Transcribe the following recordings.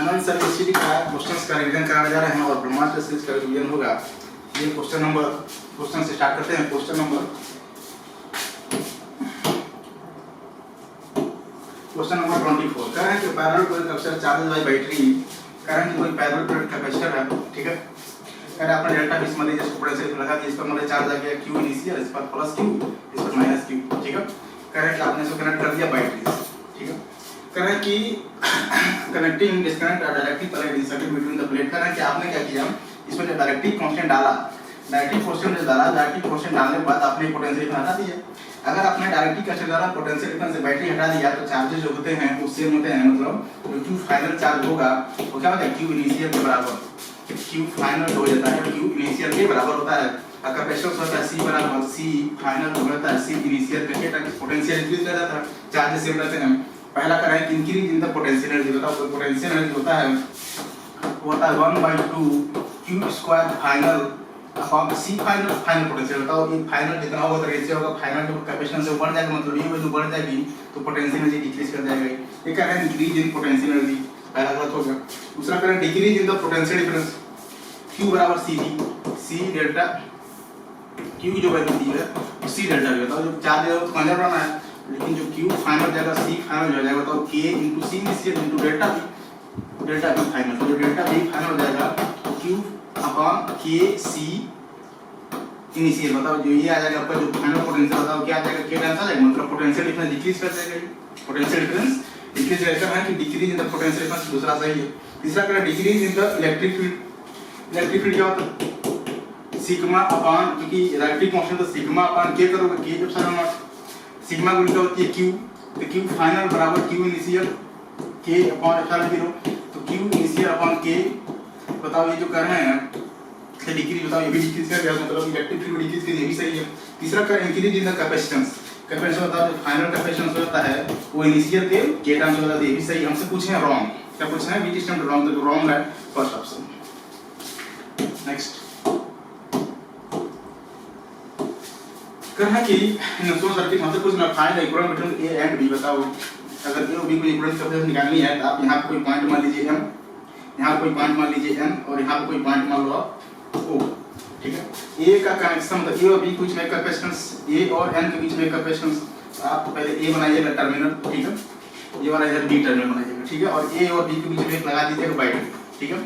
अनंत सर्विसिटी का क्वेश्चंस का रिवीजन कराने जा रहे हैं और ब्रह्मांड सीरीज का रिवीजन होगा। ये क्वेश्चन से स्टार्ट करते हैं। क्वेश्चन नंबर 24 कह रहे हैं कि parallel to capacitor charge by battery, कह रहे हैं कि कोई पैरेलल टू कैपेसिटर है, ठीक है। कह रहे हैं आपने डेल्टा बीच में जैसे पोटेंशियल लगा दिया, इस पर मतलब चार्ज आ गया Q इनिशियल, इस पर प्लस Q, इस पर माइनस Q, ठीक है। कह रहे हैं कि आपने इसको कनेक्ट कर दिया बैटरी से, ठीक है। कह रहे हैं कि connecting disconnect directive current is circuit between the plate. कह रहे हैं कि आपने क्या किया, इसमें जो डायरेक्टिव कांस्टेंट डाला, डायरेक्टिव कांस्टेंट डालने के बाद आपने पोटेंशियल हटा दिया। अगर आपने डायरेक्टिव कांस्टेंट डाला, पोटेंशियल डिफरेंस से बैटरी हटा दिया, तो चार्जेस जो होते हैं वो सेम होते हैं। मतलब जो Q फाइनल चार्ज होगा वो क्या होता है, Q इनिशियल के बराबर, Q फाइनल हो जाता है, Q इनिशियल के बराबर होता है। और कैपेसिटेंस होता है C बराबर C फाइनल हो जाता है C इनिशियल के, पोटेंशियल इंक्रीज कर जाता है, चार्जेस सेम रहते हैं। पहला कर रहे हैं increase in the potential energy. बताओ पोटेंशियल एनर्जी होता है 1/2 Q square final upon C final potential. बताओ ये फाइनल जितना होगा तो रेशियो होगा, फाइनल जो कैपेसिटेंस से बढ़ जाएगा, मतलब ये वैल्यू बढ़ जाएगी तो पोटेंशियल एनर्जी डिक्रीज कर जाएगा। ये कह रहे हैं इंक्रीज इन पोटेंशियल एनर्जी, पहला गलत हो गया। दूसरा कह रहे हैं decrease in the potential difference, Q बराबर C डेल्टा, Q जो वैल्यू दी है C डेल्टा भी। बताओ जो चार्ज है तो फाइनल रहना है, लेकिन जो Q फाइनल जाएगा C फाइनल हो जाएगा, तो K into C initial into delta B final. तो जो डेल्टा B फाइनल हो जाएगा तो Q upon K C initial. बताओ जो ये आ जाएगा आपका जो फाइनल पोटेंशियल, बताओ क्या आ जाएगा, K टाइम्स आ जाएगा, मतलब पोटेंशियल डिफरेंस डिक्रीज कर जाएगा। पोटेंशियल डिफरेंस डिक्रीज रहता है कि decrease in the potential difference, दूसरा सही है। तीसरा करें decrease in the electric field. Electric field क्या होता है, सिग्मा अपॉन, क्योंकि इलेक्ट्रिक मोशन तो सिग्मा अपॉन K करोगे, K जब सारा नॉट सिग्मा गुणित होती है Q, तो Q फाइनल बराबर Q initial K upon epsilon 0, तो Q इनिशियल अपॉन K। बताओ ये जो कर रहे हैं से डिक्रीज, बताओ ये भी डिक्रीज कर गया, मतलब इलेक्ट्रिक फील्ड डिक्रीज कर, ये भी सही है। तीसरा कर increase in the capacitance. Capacitance बताओ जो फाइनल कैपेसिटेंस होता है वो इनिशियल के K टाइम्स होता है, ये भी सही। हमसे पूछे हैं रॉन्ग, क्या पूछे हैं, बीच स्टेप रॉन्ग, तो रॉन्ग है फर्स्ट ऑप्शन। नेक्स्ट करना कि इन दोनों सर्किट मतलब कुछ ना find the equivalent between A and B। बताओ अगर A और B को इक्विवेलेंट कैपेसिटेंस निकालनी है तो आप यहां पे कोई पॉइंट मान लीजिए M, यहां कोई पॉइंट मान लीजिए N, और यहां पे कोई पॉइंट मान लो आप O, ठीक है। A का कनेक्शन मतलब A और B के बीच में कैपेसिटेंस, A और N के बीच में कैपेसिटेंस, आप पहले A बनाइएगा टर्मिनल, ठीक है, ये वाला इधर B टर्मिनल बनाइएगा, ठीक है, और A और B के बीच में एक लगा दीजिएगा बैटरी, ठीक है।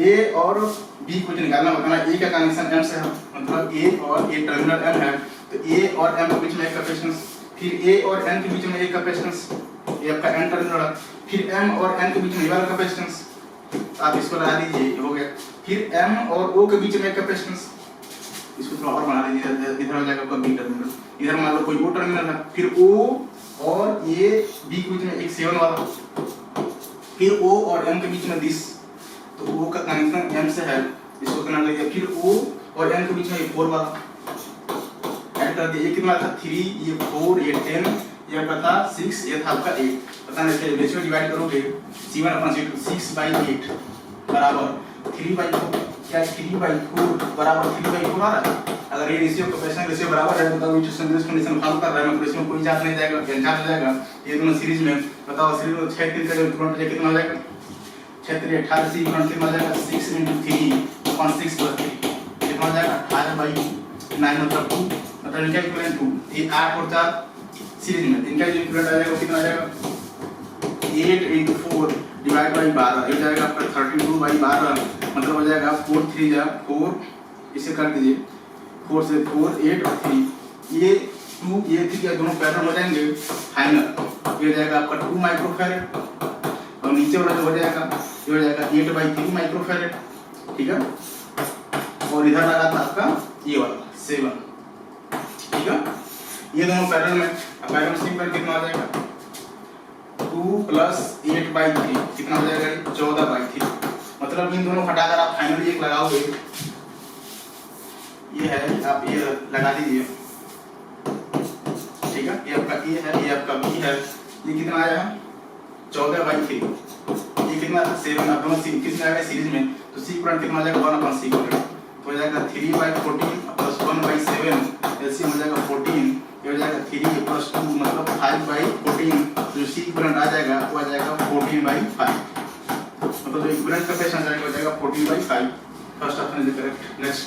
A और B को निकालना बताना, A का कनेक्शन M से है, मतलब A और A टर्मिनल M है, तो A और M के बीच में एक कैपेसिटेंस, फिर A और N के बीच में एक कैपेसिटेंस, ये आपका N टर्मिनल है, फिर M और N के बीच में ये वाला कैपेसिटेंस, आप इसको लगा दीजिए, हो गया। फिर M और O के बीच में एक कैपेसिटेंस, इसको थोड़ा और बना दीजिए, इधर हो जाएगा आपका B टर्मिनल, इधर मान लो कोई O टर्मिनल है, फिर O और ये B के बीच में एक 7 वाला, फिर O और M के बीच में दिस, तो O का कनेक्शन M से है, इसको कनेक्ट कर दिया, फिर O और N के बीच में ये 4 वाला ऐड कर दिया। ये कितना था 3, ये 4, ये 10, ये पता 6, ये था आपका 8। पता नहीं इसके रेशियो डिवाइड करोगे C1/C2 6/8 बराबर 3/4, क्या 3/4 बराबर 3/4 आ रहा है। अगर ये रेशियो कैपेसिटेंस रेशियो बराबर है, बताओ ये कंडीशन फॉलो कर रहा है, मतलब इसमें कोई चार्ज नहीं जाएगा, चार्ज जाएगा ये दोनों सीरीज में। बताओ सीरीज में 6 3 का तुरंत कितना हो जाएगा, 6 3 18, C कितना हो जाएगा 6 × 3 अपॉन 6 + 3 कितना हो जाएगा 18/9, मतलब 2, मतलब इनका इक्विवेलेंट 2। ये 8 और 4 सीरीज में, इनका जो इक्विवेलेंट आ जाएगा वो कितना आ जाएगा 8 × 4 डिवाइड बाय 12, ये जाएगा आपका 32/12, मतलब हो जाएगा 4 3 जा 4, इसे कर दीजिए 4 से 4 8 और 3, ये 2 ये 3 क्या दोनों पैरेलल हो जाएंगे फाइनल, ये जाएगा आपका 2 माइक्रोफैरड, और नीचे वाला जो हो जाएगा ये हो जाएगा 8/3 माइक्रोफैरड, ठीक है। और इधर लगा था आपका ये वाला 7, ठीक है। ये दोनों पैरेलल में, अब पैरेलल में सिंपल कितना आ जाएगा 2 + 8/3 कितना हो जाएगा 14/3, मतलब इन दोनों हटाकर आप फाइनली एक लगाओगे, ये है आप ये लगा दीजिए, ठीक है। ये आपका A है, ये आपका B है, ये कितना आया 14/3, ये कितना था 7, आप दोनों किसमें आएगा सीरीज में, तो C करंट कितना आ जाएगा 1/C करंट, तो हो जाएगा 3/14 + 1/7, एलसीएम हो जाएगा 14, ये हो जाएगा 3 + 2 मतलब 5/14, जो C करंट आ जाएगा वो आ जाएगा 14/5, मतलब जो इक्विवेलेंट कैपेसिटेंस आ जाएगा 14/5। First option is correct. Next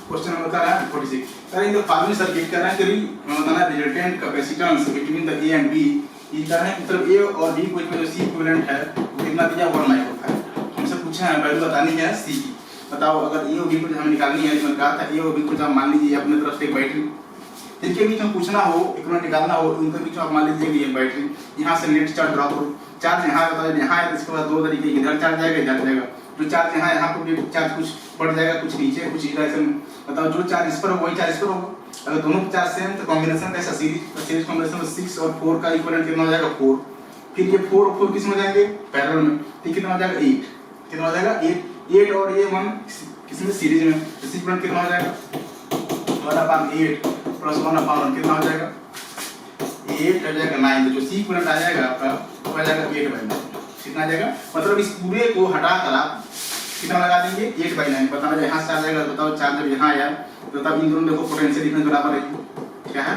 question number बता रहा है 46। Sir in the following circuit कह रहा है कि बताना resultant capacitance between the A and B. ये कह रहा है मतलब ए और बी को इसमें जो सी इक्विवेलेंट है वो कितना दिया 1 माइक्रोफैराड। हमसे पूछा है वैल्यू बतानी है सी की। बताओ अगर ए और बी को हमें निकालनी है, मैंने कहा था ए और बी को जब मान लीजिए अपने तरफ से एक बैटरी, इनके बीच में पूछना हो इक्विवेलेंट निकालना हो, उनके बीच में आप मान लीजिए ये बैटरी, यहाँ से नेट चार्ज ड्रॉ करो, चार्ज यहाँ बताओ यहाँ है, इसके बाद दो तरीके इधर चार्ज जाएगा इधर जाएगा। जो चार्ज यहाँ पर भी चार्ज कुछ बढ़ जाएगा कुछ नीचे कुछ इधर ऐसे। बताओ जो चार्ज इस पर होगा वही चार्ज इस पर होगा। अगर दोनों चार्ज सेम तो कॉम्बिनेशन कैसा सीरीज कॉम्बिनेशन में 6 और 4 का इक्विवेलेंट कितना हो जाएगा 4। फिर ये 4 और 4 किस में हो जाएंगे पैरेलल में, तो कितना हो जाएगा 8। कितना हो जाएगा 8 और ये 1 किसमें सीरीज में, तो इक्विवेलेंट कितना हो जाएगा 1/8 प्लस 1/1 कितना हो जाएगा 8 हो जाएगा 9। तो जो सी इक्विवेलेंट आ जाएगा आपका वो आ जाएगा 8/9। कितना आ जाएगा मतलब इस पूरे को हटाकर आप कितना लगा देंगे 8/9। बताना यहाँ से आ जाएगा। बताओ चार्ज जब यहाँ आया तो तब इन दोनों देखो पोटेंशियल डिफरेंस बराबर है, क्या है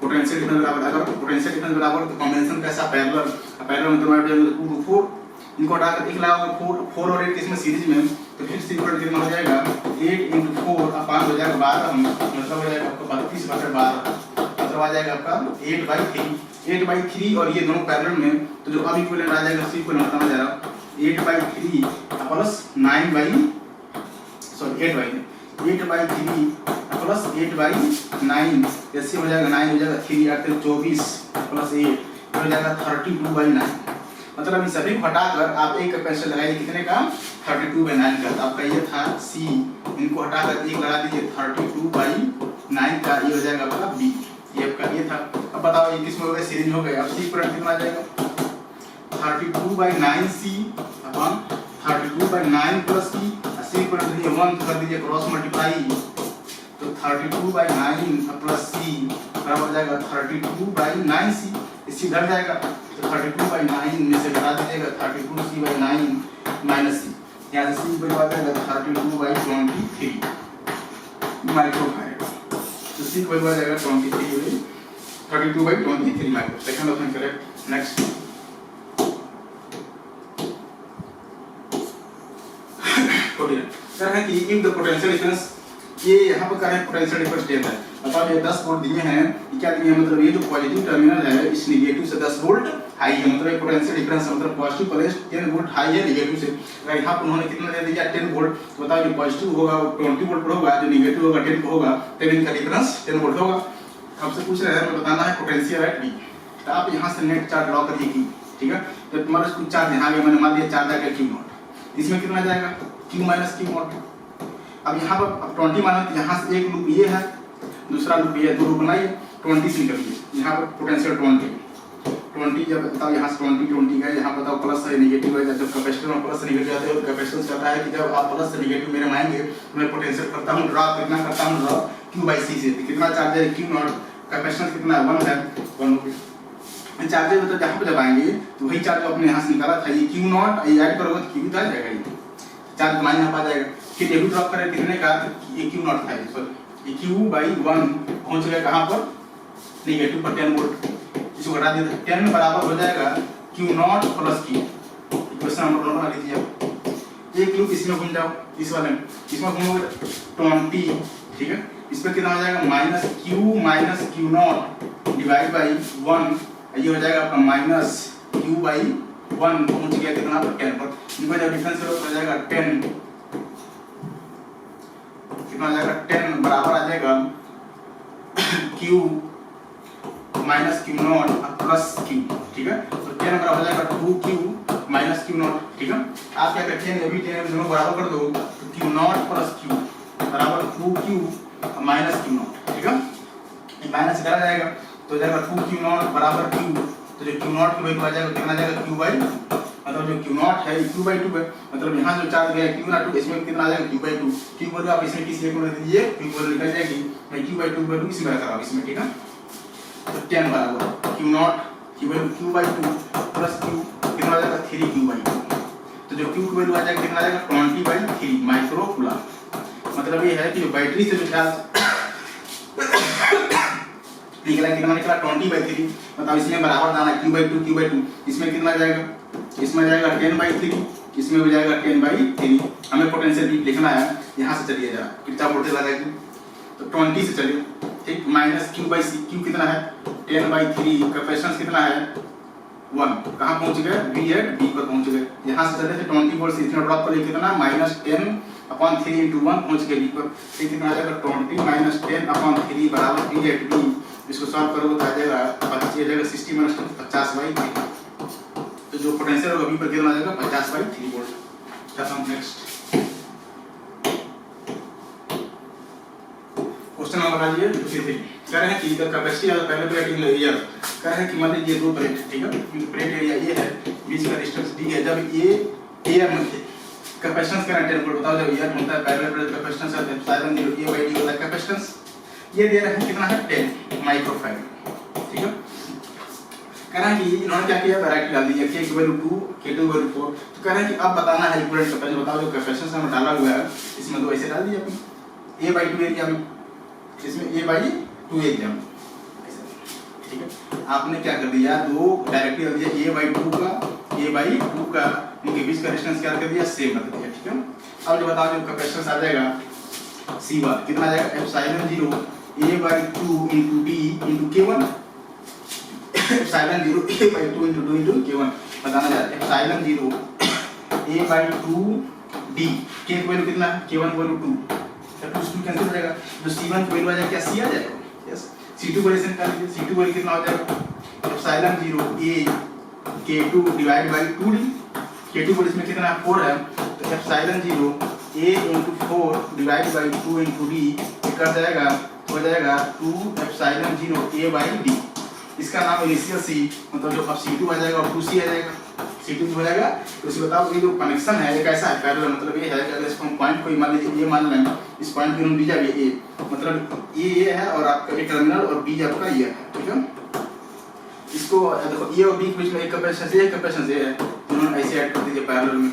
पोटेंशियल डिफरेंस बराबर। अगर पोटेंशियल डिफरेंस बराबर तो कॉम्बिनेशन कैसा पैरेलल, पैरेलल में दोनों 2 to 4 इनको हटाकर 1 लगाओगे 4 और 8 किसमें सीरीज में, तो फिर से इक्वल कितना हो जाएगा 8 × 4 5 हो जाएगा 12, मतलब हो जाएगा आपका 32/12, मतलब आ जाएगा आपका 8/3 और ये दोनों पैरेलल में। तो जो अब इक्विवेलेंट आ जाएगा सी इक्विवेलेंट बताना जा रहा 8/3 प्लस 8/3 प्लस 8/9 ऐसे हो जाएगा 9 हो जाएगा 3 8 24 प्लस 8 हो जाएगा 32/9। मतलब इन सभी को हटाकर आप एक कैपेसिटर लगाइए कितने का 32/9 का। आपका ये था सी, इनको हटाकर एक लगा दीजिए 32/9 का, ये हो जाएगा आपका बी। ये आपका ये था। अब बताओ ये किसमें हो गया सीरीज हो गया। अब सी इक्विवेलेंट कितना आ जाएगा 32/9 सी अपन 32/9 प्लस सी सी इक्विवेलेंट ये 1 कर दीजिए क्रॉस मल्टीप्लाई, तो 32/9 प्लस सी बराबर हो जाएगा 32/9 सी। इसी इधर जाएगा तो 32/9 में से घटा दीजिएगा 32c/9 माइनस सी, यहाँ से सी बराबर आ जाएगा 32/23 माइक्रोफैराड। तो सी बराबर आ जाएगा 32/23 micro. Second option correct. Next sir है कि इफ द पोटेंशियल डिफरेंस, ये यहाँ पर क्या है पोटेंशियल डिफरेंस देता है। बताओ ये 10 वोल्ट दिए हैं, ये क्या दिए हैं मतलब ये जो पॉजिटिव टर्मिनल है इस नेगेटिव से 10 वोल्ट हाई है, मतलब ये पोटेंशियल डिफरेंस मतलब पॉजिटिव प्लस 10 वोल्ट हाई है नेगेटिव से। अगर यहाँ पर उन्होंने कितना दे दिया 10 वोल्ट, तो बताओ जो पॉजिटिव होगा 20 वोल्ट पर होगा, जो नेगेटिव होगा 10 पर होगा, तब इनका डिफरेंस 10 वोल्ट होगा। आपसे पूछ रहे हैं बताना है पोटेंशियल एट बी, तो आप यहाँ से नेट चार्ज ड्रॉ करिए की, ठीक है। तो तुम्हारा कुछ चार्ज यहाँ गया, मैंने मान लिया चार्ज आ गया Q0, इसमें कितना जाएगा Q माइनस Q0। अब यहाँ पर 20 माना तो यहाँ से एक लूप ये है दूसरा लूप ये, 2 लूप बनाइए 20 से निकलिए। यहाँ पर पोटेंशियल 20 जब बताओ यहाँ से 20 गए, यहाँ बताओ प्लस है नेगेटिव है। जब कैपेसिटर में प्लस से नेगेटिव आते हैं, कैपेसिटेंस कहता है कि जब आप प्लस से नेगेटिव मेरे में आएंगे तो मैं पोटेंशियल करता हूँ ड्रॉ, कितना करता हूँ ड्रॉ Q/C से। कितना चार्ज है Q0, कैपेसिटेंस कितना है 1 है 1। चार्ज मतलब जहाँ पर जब आएंगे तो वही चार्ज अपने यहाँ से निकाला था ये Q0, ये ऐड करोगे तो Q आ जाएगा, ये चार्ज तुम्हारे यहाँ आ जाएगा। फिर ये भी ड्रॉप करें कितने का, ये Q0 था, ये Q/1 पहुंच गया कहाँ पर नेगेटिव पर 10 वोल्ट। इसको घटा दिया 10 बराबर हो जाएगा Q0 plus Q। Question number 1 बना लीजिए आप। एक लूप इसमें घूम जाओ, इस वाले में, इसमें घूमोगे 20, ठीक है। इस पर कितना हो जाएगा minus Q minus Q0 divide by 1, ये हो जाएगा आपका माइनस Q/1 पहुंच गया कितना पर 10 पर। इनका जब डिफरेंस हो जाएगा 10, कितना आ जाएगा 10 बराबर आ जाएगा Q minus Q0 plus Q, ठीक है। तो 10 बराबर हो जाएगा 2Q माइनस Q0, ठीक है। आप क्या करते हैं अभी 10 दोनों बराबर कर दो तो Q0 प्लस Q बराबर 2Q माइनस Q0, ठीक है। ये माइनस करा जाएगा तो जाएगा 2Q0 बराबर Q, तो जो Q0 की वैल्यू आ जाएगा कितना आ जाएगा Q/, मतलब जो Q0 है Q/2 है, मतलब यहाँ जो चार्ज गया Q0 इसमें कितना आ जाएगा Q/2। Q वैल्यू आप इसमें किसी एक को दीजिए, Q वैल्यू निकल जाएगी, मैं Q/2 वैल्यू इसमें रख रहा हूँ इसमें, ठीक है। तो 10 बराबर Q0 की वैल्यू Q/2 प्लस Q कितना आ जाएगा 3Q/2, तो जो Q की वैल्यू आ जाएगा कितना आ जाएगा 20/3 माइक्रो कूलम। मतलब ये है कि जो बैटरी से जो चार्ज निकला कितना निकला 20/3। बताओ इसमें बराबर दाना q/2 q/2, इसमें कितना जाएगा, इसमें जाएगा 10/3, इसमें भी जाएगा 10/3। हमें पोटेंशियल V लिखना है, यहाँ से चलिए जरा कितना वोल्टेज आ जाएगी, तो 20 से चलिए ठीक, माइनस q/c, q कितना है 10/3, कैपेसिटेंस कितना है 1, कहाँ पहुँच गए V पर पहुँच गए। यहाँ से चले थे 20 वोल्ट से इतना ड्रॉप करिए कितना -10/3 × 1 पहुँच गए V पर, ये कितना आ जाएगा 20 - 10/3 बराबर V/V। इसको सॉल्व करोगे तो आ जाएगा 60 - 50/3। तो जो पोटेंशियल होगा V पर कितना आ जाएगा 50/3 वोल्ट। खत्म। नेक्स्ट क्वेश्चन नंबर आ जाइए 53। कह रहे हैं कि द कैपेसिटी ऑफ पहले प्लेट इन एरिया, कह रहे हैं कि मान लीजिए दो प्लेट, ठीक है, प्लेट एरिया ये है, बीच का डिस्टेंस D है। जब ये एयर में कैपेसिटेंस का 10 वोल्ट, बताओ जब एयर होता है पैरेलल प्लेट कैपेसिटेंस है एप्सिलॉन 0 A/D होता है कैपेसिटेंस। ये दे रहे हैं कितना है 10 माइक्रोफैराड, ठीक है। कह रहे हैं कि इन्होंने क्या किया, वैरायटी डाल दी है K/2 K/4। तो कह रहे हैं कि अब बताना है इक्विवेलेंट कैपेसिटेंस। बताओ जो कैपेसिटेंस हमने डाला हुआ है इसमें दो ऐसे डाल दिया अपने A/2 एरिया में, इसमें A/2 एरिया में, ठीक है। आपने क्या कर दिया, दो डायरेक्टली कर दिया A/2 का इनके बीच का डिस्टेंस क्या कर दिया सेम कर दिया, ठीक है। अब जो बताओ जो कैपेसिटेंस आ जाएगा C1 कितना आ जाएगा epsilon 0 A/2 × D × K1, epsilon 0 A/2 × 2 × K1 बताना जा रहा है। एप्सिलॉन 0 A/2 D, K की वैल्यू कितना है K1 की वैल्यू 2, तो 2 से 2 कैंसिल हो जाएगा, जो C1 की वैल्यू आ जाएगा क्या C आ जाएगा, यस। C2 को वैल्यू निकाल लीजिए, C2 वैल्यू कितना हो जाएगा epsilon 0 A K2 / 2D, K2 को इसमें कितना 4 है, तो एप्सिलॉन 0 A × 4 / 2 × D कितना जाएगा, हो जाएगा 2 एप्सिलॉन 0 A/D। इसका नाम इनिशियल C, मतलब जो अब C2 आ जाएगा और 2C आ जाएगा, C2 हो जाएगा। तो इसे बताओ ये जो कनेक्शन है ये कैसा है, पैरेलल, मतलब ये है कि अगर इसको हम पॉइंट कोई मान लीजिए ये मान लें, इस पॉइंट की हम बीजा भी A, मतलब ये है और आपका ये टर्मिनल और B आपका ये है, ठीक है। इसको देखो ए और बी के बीच में एक कैपेसिटेंस ये है, दोनों ऐसे ऐड कर दीजिए पैरेलल में,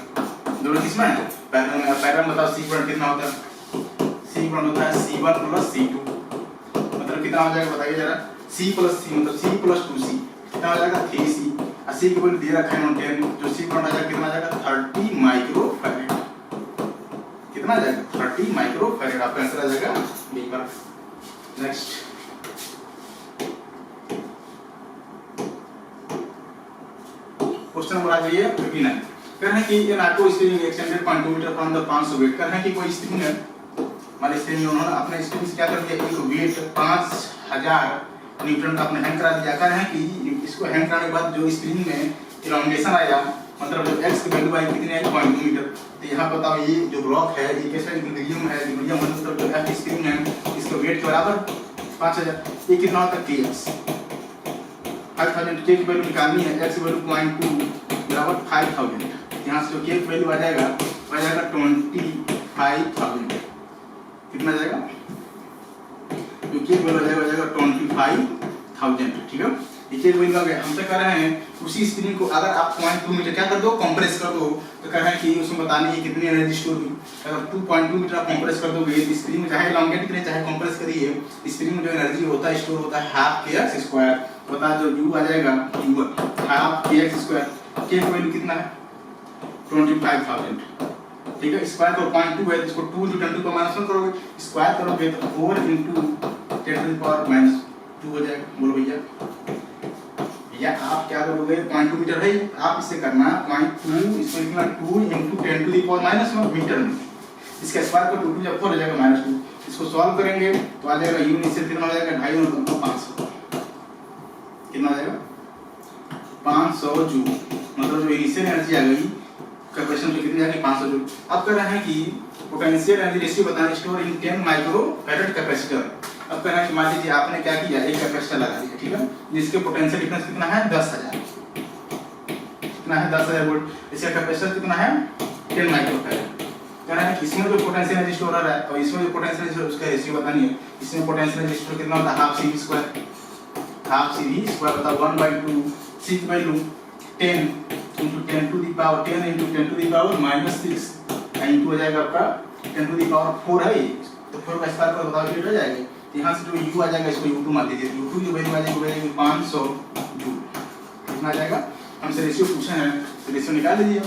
दोनों किसमें है पैरेलल में। पैरेलल बताओ C करंट कितना होता है, C करंट होता है C1 + C2, मतलब कितना हो जाएगा बताइए जरा, C + C मतलब C + 2C कितना हो जाएगा 3C, और C की वैल्यू दे रखा है 10, जो C करंट आ जाएगा कितना आ जाएगा 30 माइक्रोफैराड, कितना आ जाएगा 30 माइक्रोफैराड, आपका आंसर आ जाएगा बी पर। नेक्स्ट क्वेश्चन नंबर आ जाइए 59। कह रहे हैं कि an auto spring extended 0.2 metre from the 500 weight. कह रहे हैं कि कोई स्प्रिंग है, हमारे स्प्रिंग में उन्होंने अपने स्प्रिंग से क्या कर दिया, एक वेट 5000 न्यूटन का अपने हैंग करा दिया। कह रहे हैं कि इसको हैंग कराने के बाद जो स्प्रिंग में इलॉन्गेशन आया, मतलब जो x की वैल्यू आई कितनी आई 0.2 मीटर। तो यहाँ बताओ ये जो ब्लॉक है ये कैसा इक्विलिब्रियम है, इक्विलिब्रियम मतलब जो F स्प्रिंग है इसका वेट के बराबर 5000, ये कितना होता है kx 5000, k की वैल्यू निकालनी है, x की वैल्यू 0.2 बराबर 5000। यहाँ से जो k की वैल्यू आ जाएगा 25000, कितना आ जाएगा, जो k की वैल्यू आ जाएगा 25000, ठीक है। ये वैल्यू आ गया। हमसे कह रहे हैं उसी स्प्रिंग को अगर आप 0.2 मीटर क्या कर दो कंप्रेस कर दो, तो कह रहे हैं कि उसमें बतानी है कितनी एनर्जी स्टोर हुई। अगर 2.2 मीटर आप कंप्रेस कर दोगे स्प्रिंग में, चाहे लॉन्गेट करें चाहे कंप्रेस करिए, स्प्रिंग में जो एनर्जी होता है स्टोर होता है ½ kx²। बता जो u आ जाएगा u ½ kx², k की वैल्यू कितना है 25000, ठीक है। स्क्वायर तो 0.2 है, इसको 2 × 10⁻² करोगे, स्क्वायर करोगे तो 4 × 10⁻² हो जाएगा। बोलो भैया, या आप क्या करोगे 0.2 मीटर है, आप इसे करना 0.2 इसको लिखना 2 × 10⁻⁻1 मीटर में, इसका स्क्वायर को 2 जब 4 हो जाएगा -2। इसको सॉल्व करेंगे तो आ जाएगा u इनिशियल कितना हो जाएगा 2.5 × 500, कितना हो जाएगा 500 जूल, मतलब जो इनिशियल एनर्जी आ गई कैपेसिटेंस में कितनी आ गई 500 जूल। अब कह रहे हैं कि पोटेंशियल एनर्जी रेशियो बताना स्टोर इन 10 माइक्रोफैराड कैपेसिटर। अब कह रहे हैं कि मान लीजिए आपने क्या किया, एक कैपेसिटर लगा दिया, ठीक है, जिसके पोटेंशियल डिफरेंस कितना है 10000, कितना है 10000 वोल्ट। इसका कैपेसिटर कितना है 10 माइक्रोफैराड। कह रहे हैं कि इसमें जो पोटेंशियल एनर्जी स्टोर हो रहा है और इसमें जो पोटेंशियल एनर्जी उसका रेशियो बतानी है। इसमें पोटेंशियल एनर्जी स्टोर कितना होता है ½ CV², ½ CV² बताओ 1/2 C की वैल्यू 10 × 10⁻10 × 10⁻⁻6 इंटू हो जाएगा आपका 10⁻4 है, तो 4 का स्क्वायर कर बताओ कितना हो जाएगा, यहाँ से जो u आ जाएगा इसको u2 मान लीजिए, u2 की वैल्यू आ जाएगी 500 जूल। कितना आ जाएगा, हमसे रेशियो पूछे हैं तो रेशियो निकाल लीजिए।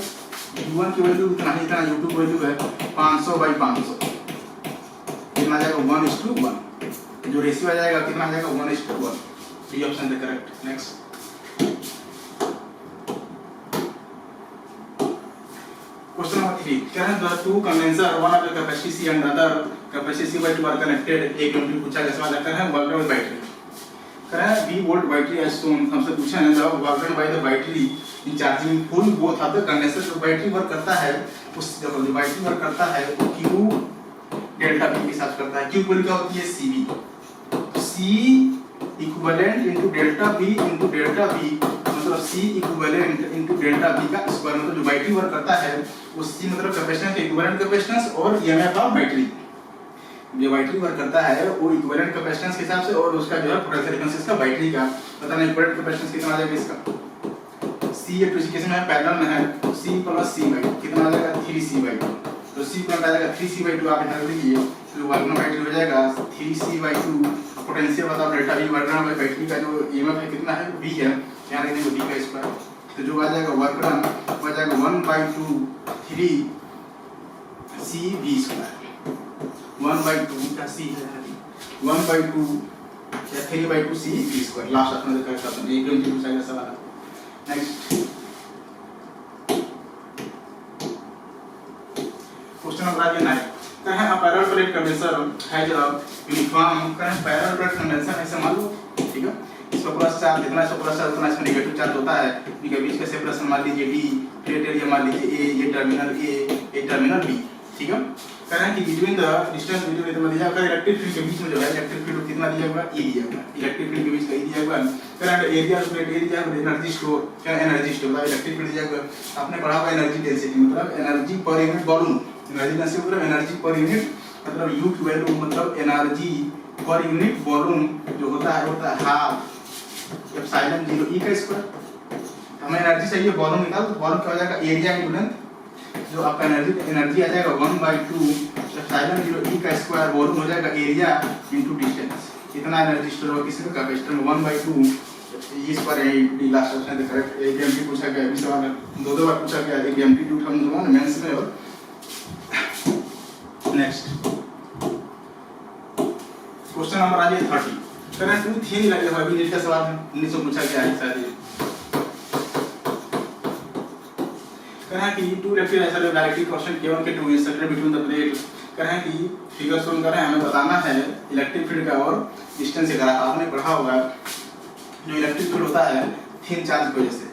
u1 की वैल्यू इतना ही, इतना u2 की वैल्यू है 500/500, कितना आ जाएगा 1:1। जो रेशियो आ जाएगा कितना आ जाएगा 1:1। B option the correct. Next question number 3, क्या है the two condenser one of the capacity C and other capacity C/2 are connected. एक कंडक्टर पूछा गया सवाल आता है वर्क डन बाय बैटरी। कह रहा है V volt battery as shown, हमसे पूछा है the work done by the battery in charging full both of the condenser. जो बैटरी वर्क करता है उस जब बैटरी वर्क करता है वो Q डेल्टा V के साथ करता है। Q इक्वल क्या होती है CV, तो C equivalent into delta V into delta V, मतलब C equivalent into delta V का स्क्वायर। मतलब जो बैटरी वर्क करता है वो C मतलब कैपेसिटेंस, इक्विवेलेंट कैपेसिटेंस और EMF ऑफ बैटरी। जो बैटरी वर्क करता है वो इक्विवेलेंट कैपेसिटेंस के हिसाब से और उसका जो है पोटेंशियल डिफरेंस इसका बैटरी का पता नहीं इक्विवेलेंट कैपेसिटेंस कितना आ जाएगा इसका। C ये प्रेसिपिटेशन में पैरेलल में है तो C + C/2 कितना आ जाएगा 3C/2। तो C इक्वल आ जाएगा 3C/2, आप यहां लिखिए तो वर्क डन बैटरी हो जाएगा 3C/2। पोटेंशियल बताओ delta V work done battery का जो EMF है कितना है V है, यहां लिख देंगे V का स्क्वायर। तो जो आ जाएगा वर्क डन हो जाएगा 1/2 3CV²। 1/2 का C है 1/2 या 3/2 CV²। लास्ट अपना देखा था तो एकदम ठीक पूछा गया सवाल। नेक्स्ट क्वेश्चन नंबर 9, कह है parallel plate condenser has a uniform. कह है पैरेलल प्लेट कंडेंसर ऐसे मान लो, ठीक है, इसका प्लस चार्ज जितना इसका प्लस चार्ज उतना इसमें नेगेटिव चार्ज होता है। इनके बीच का सेपरेशन मान लीजिए D, प्लेट एरिया मान लीजिए A, ये टर्मिनल A, ये टर्मिनल B, ठीक है। कह रहे हैं कि बिटवीन द डिस्टेंस बिटवीन इतना दिया हुआ है इलेक्ट्रिक फील्ड के बीच में जो है इलेक्ट्रिक फील्ड कितना दिया हुआ है E दिया हुआ है, इलेक्ट्रिक फील्ड के बीच का E दिया हुआ है। कह रहे हैं area of plate area of energy store, क्या एनर्जी स्टोर है इलेक्ट्रिक फील्ड दिया हुआ है। आपने पढ़ा हुआ एनर्जी डेंसिटी मतलब energy per unit volume, energy density मतलब एनर्जी पर यूनिट मतलब U की वैल्यू मतलब एनर्जी पर यूनिट वॉल्यूम जो होता है हाफ एप्सिलॉन 0 E का स्क्वायर। हमें एनर्जी चाहिए वॉल्यूम निकाल, तो वॉल्यूम क्या हो जाएगा एरिया इनटू लेंथ, जो आपका एनर्जी आ जाएगा 1/2 एप्सिलॉन 0 E का स्क्वायर, वॉल्यूम हो जाएगा एरिया इनटू डिस्टेंस। कितना एनर्जी स्टोर होगा किसी में कैपेसिटर में 1/2 E स्क्वायर है डी। लास्ट ऑप्शन है करेक्ट। एक एमटी पूछा गया अभी सवाल दो बार पूछा गया, एक एमटी टू हम दोनों मेंस में। और नेक्स्ट क्वेश्चन नंबर आ जाए 30, करंट टू थीन लगे हुआ अभी नीट का सवाल है 1900 पूछा गया है शायद ये। करें कि two electric isolate directly question K1 के 2 इंसर्टेड बिटवीन द प्लेट। करें कि फिगर शो करें हमें बताना है इलेक्ट्रिक फील्ड का और डिस्टेंस का। आपने पढ़ा होगा जो इलेक्ट्रिक फील्ड होता है थिन चार्ज की वजह से,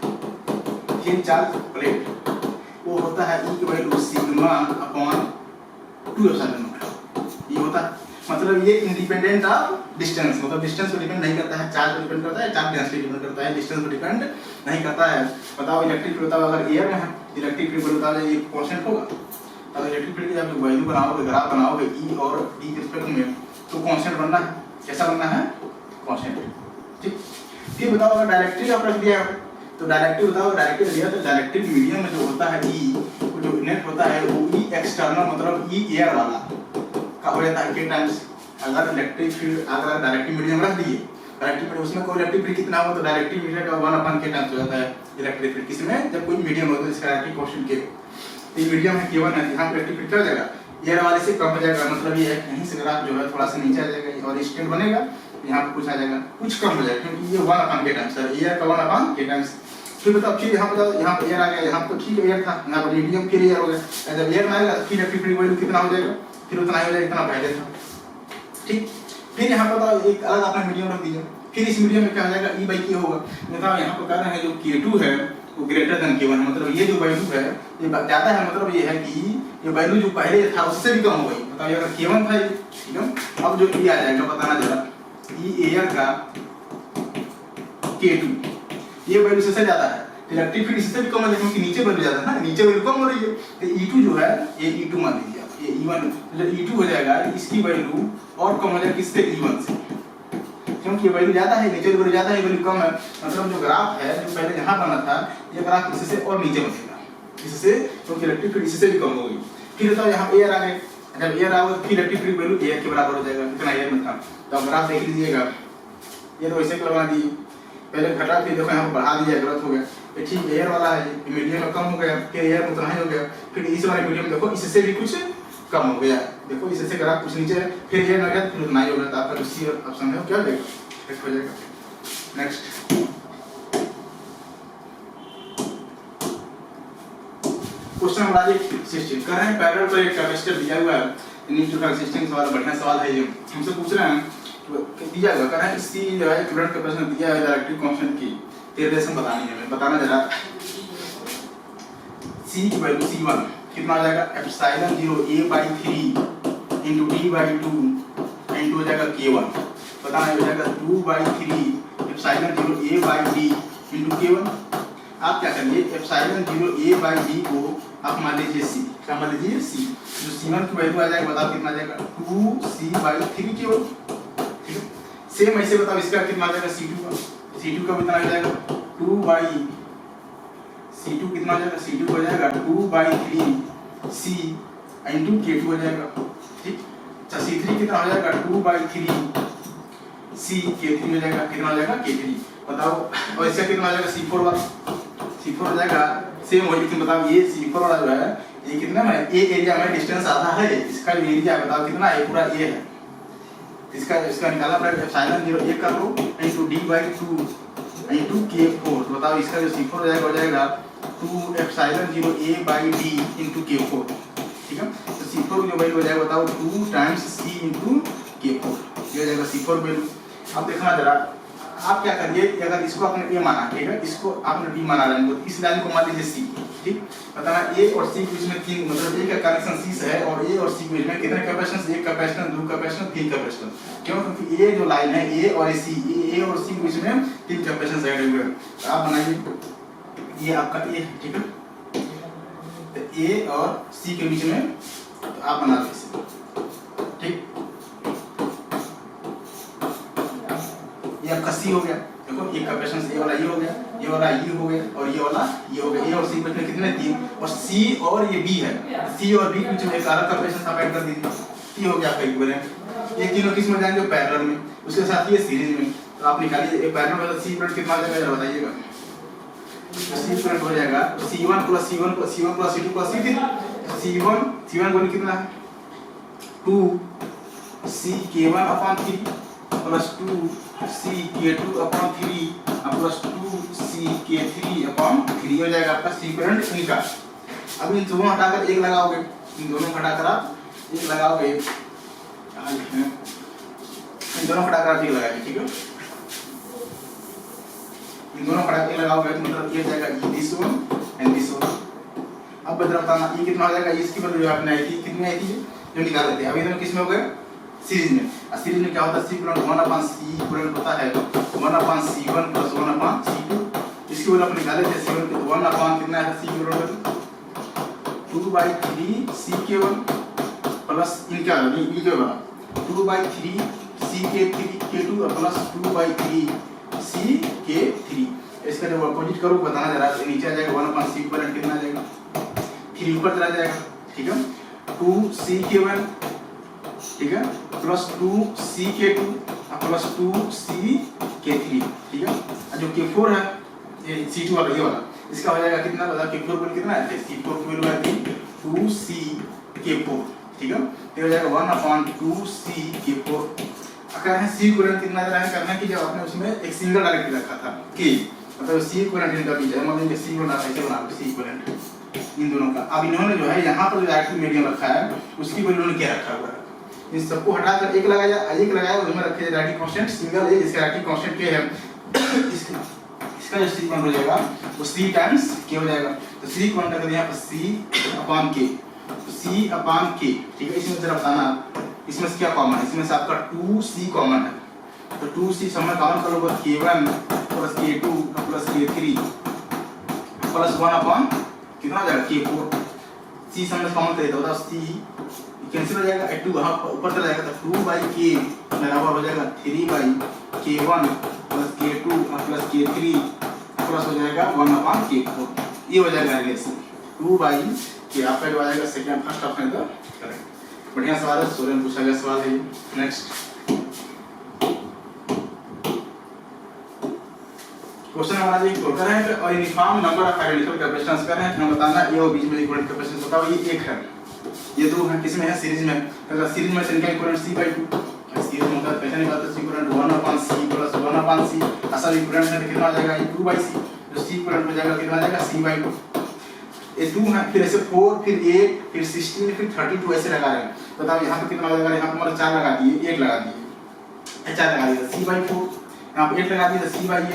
थिन चार्ज प्लेट वो होता है E की वैल्यू σ/2 एप्सिलॉन नॉट। ये होता है मतलब ये इंडिपेंडेंट ऑफ डिस्टेंस, मतलब डिस्टेंस पर डिपेंड नहीं करता है, चार्ज पर डिपेंड करता है, चार्ज डेंसिटी डिपेंड करता है, डिस्टेंस पर डिपेंड नहीं करता है। बताओ इलेक्ट्रिक फील्ड बताओ अगर एयर में है इलेक्ट्रिक फील्ड बताओ ये कांस्टेंट होगा। अगर इलेक्ट्रिक फील्ड की जब वैल्यू बनाओगे ग्राफ बनाओगे E और D के रिस्पेक्ट में तो कांस्टेंट बनना है। कैसा बनना है? कांस्टेंट। ठीक, फिर बताओ अगर डायरेक्टरी का प्रश्न दिया है तो डायरेक्टिव बताओ, डायरेक्टिव दिया तो डायरेक्टिव मीडियम में जो होता है E वो जो नेट होता है वो E एक्सटर्नल मतलब E एयर वाला का हो जाता है के टाइम्स। अगर इलेक्ट्रिक फील्ड अगर डायरेक्टिव मीडियम रख दिए डायरेक्टिव फील्ड उसमें कोई इलेक्ट्रिक फील्ड कितना हो तो डायरेक्टिव मीडियम का 1/k टाइम्स हो जाता है इलेक्ट्रिक फील्ड किसमें जब कोई मीडियम हो तो इसका डायरेक्टिव क्वेश्चन के ये मीडियम है K1 है, यहाँ इलेक्ट्रिक फील्ड क्या हो जाएगा एयर वाले से कम हो जाएगा। मतलब ये है कहीं से ग्राफ जो है थोड़ा सा नीचे आ जाएगा और स्टेट बनेगा यहाँ पे कुछ आ जाएगा कुछ कम हो जाएगा क्योंकि ये 1/k टाइम्स है एयर का 1/k टाइम्स। फिर बताओ फिर यहाँ बताओ यहाँ पर एयर आ गया, यहाँ पर तो ठीक एयर था, यहाँ पर मीडियम फिर एयर हो गया। जब एयर में आएगा तो फिर इलेक्ट्रिक फील्ड वैल्यू कितना हो जाएगा फिर उतना ही हो जाएगा जितना पहले था। ठीक, फिर यहाँ पर बताओ एक अलग आपने मीडियम रख दीजिए, फिर इस मीडियम में क्या हो जाएगा E/K होगा। बताओ यहाँ पर कह रहे हैं जो K2 है वो ग्रेटर देन K1 है, मतलब ये जो वैल्यू है ये ज्यादा है, मतलब ये है कि ये वैल्यू जो पहले था उससे भी कम हो गई। बताओ ये अगर K1 था ठीक है, अब जो E आ जाएगा बताना जरा E एयर का K2 ये वैल्यू से ज्यादा है तो इलेक्ट्रिक फील्ड इससे भी कम है क्योंकि नीचे वैल्यू ज्यादा है ना, नीचे वैल्यू कम हो रही है तो E2 जो है ये E2 मान लीजिए आप, ये E1 जो E2 हो जाएगा इसकी वैल्यू और कम हो जाएगी किससे E1 से, क्योंकि ये वैल्यू ज्यादा है नीचे वैल्यू ज्यादा है वैल्यू कम है। मतलब जो ग्राफ है जो पहले यहाँ बना था ये ग्राफ इससे और नीचे बनेगा इससे, क्योंकि इलेक्ट्रिक फील्ड इससे भी कम हो गई। फिर बताओ यहाँ एयर आ गए जब एयर आओगे फिर इलेक्ट्रिक वैल्यू एयर के बराबर हो जाएगा, इतना एयर में था। तो अब ग्राफ देख लीजिएगा, ये तो वैसे करवा दी, पहले घटा फिर देखो यहाँ बढ़ा दिया, गलत हो गया। ये ठीक एयर वाला है, मीडियम में कम हो गया, फिर एयर में उतना ही हो गया, फिर इस वाले मीडियम देखो इससे भी कुछ कम हो गया, देखो इससे ग्राफ कुछ नीचे है, फिर एयर में गया फिर उतना ही हो गया। तो आपका जो सी ऑप्शन है वो क्या हो जाएगा, करेक्ट हो जाएगा। नेक्स्ट क्वेश्चन नंबर 16 कर रहे हैं, पैरेलल पर एक कैपेसिटर दिया हुआ है, न्यूट्रल रेजिस्टेंस वाला बढ़िया सवाल है। ये हमसे पूछ रहे हैं दिया हुआ कर रहे हैं सी जो है करंट कैपेसिटर दिया है इलेक्ट्रिक कांस्टेंट की, तेरे रिलेशन बतानी है, मैं बताना जरा। सी की वैल्यू C1 कितना आ जाएगा, epsilon 0 a/3 into d/2 into हो जाएगा K1, बताना हो जाएगा 2/3 एप्सिलॉन 0 a/d इनटू K1। आप क्या करिए, एप्सिलॉन 0 a/d को आप मान लीजिए C, क्या मान लीजिए C, जो C1 की वैल्यू आ जाएगा बताओ कितना आ जाएगा, 2C/3 K1। ठीक है, सेम ऐसे बताओ इसका कितना आ जाएगा C2 का, C2 का कितना आ जाएगा 2 C2 कितना हो जाएगा, C2 हो जाएगा 2/3C इनटू K2 हो जाएगा। ठीक, अच्छा C3 कितना हो जाएगा 2/3C K3 हो जाएगा, कितना हो जाएगा K3 बताओ। और इसका कितना हो जाएगा C4 वाला, C4 हो जाएगा सेम वही, लेकिन बताओ ये C4 वाला जो है ये कितना है, ए एरिया में डिस्टेंस आधा है, इसका जो एरिया बताओ कितना है, पूरा ए है, इसका निकालना पड़ेगा। एप्सिलॉन 0 1 कर लो इनटू d/2 इनटू K4, तो बताओ इसका जो C4 हो जाएगा 2 एप्सिलॉन 0 a/d इनटू K4। ठीक है, तो C4 की जो वैल्यू हो जाएगा बताओ 2 टाइम्स C इनटू K4, ये हो जाएगा C4 वैल्यू। अब देखना जरा, आप क्या करिए, अगर इसको आपने A माना, ठीक है, इसको आपने B माना लाइन को, इस लाइन को मान लीजिए C। ठीक, बताना A और C के बीच में तीन, मतलब A का कनेक्शन C से है और A और C के बीच में कितने कैपेसिटेंस, एक कैपेसिटेंस, दो कैपेसिटेंस, तीन कैपेसिटेंस। क्यों, क्योंकि A जो लाइन है A और C, A और C के बीच में तीन कैपेसिटेंस ऐड हुए हैं। तो आप बनाइए, ये आपका A है, ठीक है, तो A और C के बीच में तो आप बना लो इसे। ठीक, ये आपका C हो गया, देखो एक कैपेसिटेंस ये वाला ये हो गया, ये वाला ये हो गया और ये वाला ये हो गया। A और C के बीच में कितने, तीन, और C और ये B है, C और B के बीच में एक अलग कैपेसिटेंस आप ऐड कर दीजिए, ये हो गया आपका इक्विवेलेंट। ये तीनों किस में जाएंगे, पैरेलल में, उसके साथ ये सीरीज में। तो आप निकालिए एक पैरेलल में C इक्विवेलेंट कितना आ जाएगा बताइएगा, C इक्विवेलेंट हो जाएगा C1 + C1 + C1 + C2 + C3। C1 को कितना है 2CK1/3 plus 2CK2/3 plus 2CK3/3 हो जाएगा आपका C इक्विवेलेंट इनका। अब इन दोनों हटाकर एक लगाओगे, इन दोनों हटाकर आप एक लगाओगे, इन दोनों हटाकर आप एक लगाएंगे, ठीक है, इन दोनों हटा के लगाओगे तो मतलब ये हो जाएगा this one and this one. अब बता बताना ये कितना हो जाएगा, इसकी वैल्यू जो आपने आई थी कितनी आई थी जो निकाल लेते हैं। अभी दोनों किस में हो गए, सीरीज में। सीरीज में क्या होता है, C इक्विवेलेंट 1/C इक्विवेलेंट होता है 1/C1 + 1/C2। इसकी वैल्यू अपन निकाले थे C1 के, 1/ कितना है C इक्विवेलेंट 2/3CK1 प्लस इनका ये क्या होगा 2/3CK2 प्लस 2/3CK3। इसका जब अपोजिट करो बताना जरा, नीचे आ जाएगा 1/C इक्विवेलेंट कितना आ जाएगा 3 ऊपर चला जाएगा, ठीक है, 2CK1 ठीक है प्लस 2CK2 प्लस 2CK3, ठीक है, जो K4 है ये C2 वाला ये वाला, इसका हो जाएगा कितना बता, K4 वैल्यू कितना है, C4 की वैल्यू है 2CK4, ठीक है, तो हो जाएगा 1/2CK4। अगर है C इक्विवेलेंट कितना दे रहा है, करना कि जब आपने उसमें एक सिंगल डायरेक्टली रखा था K, मतलब C इक्विवेलेंट इनका बीच है, मतलब C बना ऐसे बना C इक्विवेलेंट इन दोनों का। अब इन्होंने जो है यहाँ पर जो डायरेक्टली मीडियम रखा है उसकी वैल्यू इन्होंने क्या रखा हुआ है, इन सबको हटाकर एक लगाया, एक लगाया उसमें रखे डायरेक्टली कांस्टेंट सिंगल है, इसका डायरेक्टली कांस्टेंट K है, इसका जो C हो जाएगा वो C टाइम्स K हो जाएगा। तो C को अंडर कर दिया यहाँ पर C/K, तो C/K, ठीक है। इसमें जरा बताना इसमें से क्या कॉमन है, इसमें से आपका 2C कॉमन है, तो 2C समझ कॉमन कर लोगे K1 plus K2 plus K3 plus 1/ कितना हो जाएगा K4। C समझ कॉमन कर देता होता C कैंसिल हो जाएगा, 2 वहाँ ऊपर चला जाएगा, तो 2/K बराबर हो जाएगा 3/K1 plus K2 plus K3 plus हो जाएगा 1/K4। ये हो जाएगा रिलेशन 2/K। आपका जो आ जाएगा सेकंड फर्स्ट ऑप्शन का करेक्ट। बढ़िया सवाल है, 16 में पूछा गया सवाल है। नेक्स्ट क्वेश्चन हमारा जो कोलकर है और uniform number of identical capacitance कर रहे हैं, हमें बताना ए और बीच में इक्विवेलेंट कैपेसिटेंस बताओ। ये 1 है, ये 2 है, किसमें है? सीरीज में। अगर सीरीज में इनका इक्विवेलेंट c/2, सीरीज में होता है पहले नहीं बात, इक्विवेलेंट 1/c + 1/c, असल इक्विवेलेंट है तो कितना आ जाएगा? ये 2/c, जो c इक्विवेलेंट हो जाएगा कितना आ जाएगा? c/2। ये 2 है, फिर ऐसे 4, फिर 8, फिर 16, फिर 32 ऐसे लगा रहे हैं। बताओ यहाँ पे कितना हो जाएगा? यहाँ पे हमारा 4 लगा दिए, 1 लगा दिए, 4 लगा दिए c/4, यहाँ पे 8 लगा दिए c/8,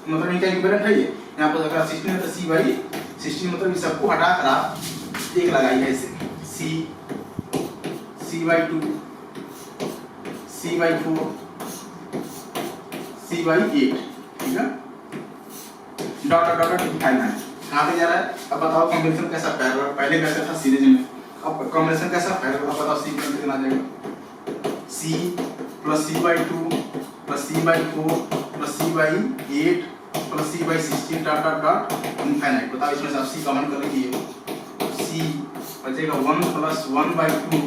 मतलब इनका इक्विवेलेंट है ये। यहाँ पर अगर 16 है तो c/16, मतलब इस सबको हटा कर आप 1 लगाइए ऐसे, c/2, c/4, c/8, ठीक है। डॉट डॉट डॉट दिखाना है, कहाँ पे जा रहा है? अब बताओ कॉम्बिनेशन कैसा पैरेलल, पहले कैसा था सीरीज में, अब कॉम्बिनेशन कैसा पैरेलल, अब बताओ c कितना आ जाएगा? c + c/2 + c/4 + c/8 + c/16 dot dot dot infinite. बताओ इसमें से आप c कॉमन कर लीजिए, c बचेगा 1 + 1/2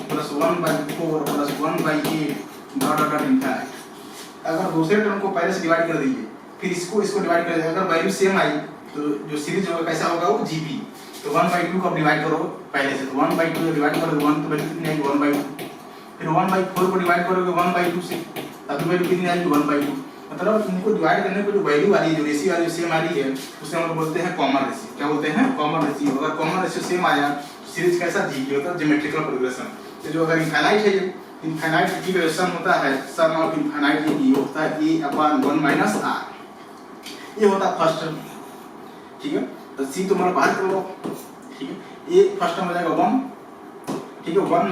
+ 1/4 + 1/8 डॉट डॉट डॉट इनफाइनाइट। अगर दूसरे टर्म को पहले से डिवाइड कर दीजिए, फिर इसको डिवाइड कर दीजिए, अगर वैल्यू सेम आई तो जो सीरीज होगा कैसा होगा? वो जीपी। तो 1/2 को आप डिवाइड करो पहले से, तो 1/2 से डिवाइड करोगे 1 तो वैल्यू कितनी आएगी? 1/2। फिर 1/4 को डिवाइड करोगे 1/2 से, तब वैल्यू कितनी आएगी? 1/2। मतलब इनको डिवाइड करने पे जो वैल्यू आ रही है, जो रेशियो आ रही है, सेम आ रही है, उसे हम लोग बोलते हैं कॉमन रेशियो। क्या बोलते हैं? Common ratio. अगर कॉमन रेशियो सेम आया तो सीरीज कैसा? जीपी होता है, ज्योमेट्रिकल प्रोग्रेशन। तो जो अगर इनफाइनाइट है, ये इनफाइनाइट की जो सम होता है, सम ऑफ इनफाइनाइट ये होता है a/1 - r, ये होता है फर्स्ट टर्म, ठीक है। तो c तो मतलब बाहर कर लो, ठीक है। ये फर्स्ट टर्म हो जाएगा 1, ठीक है। 1 - r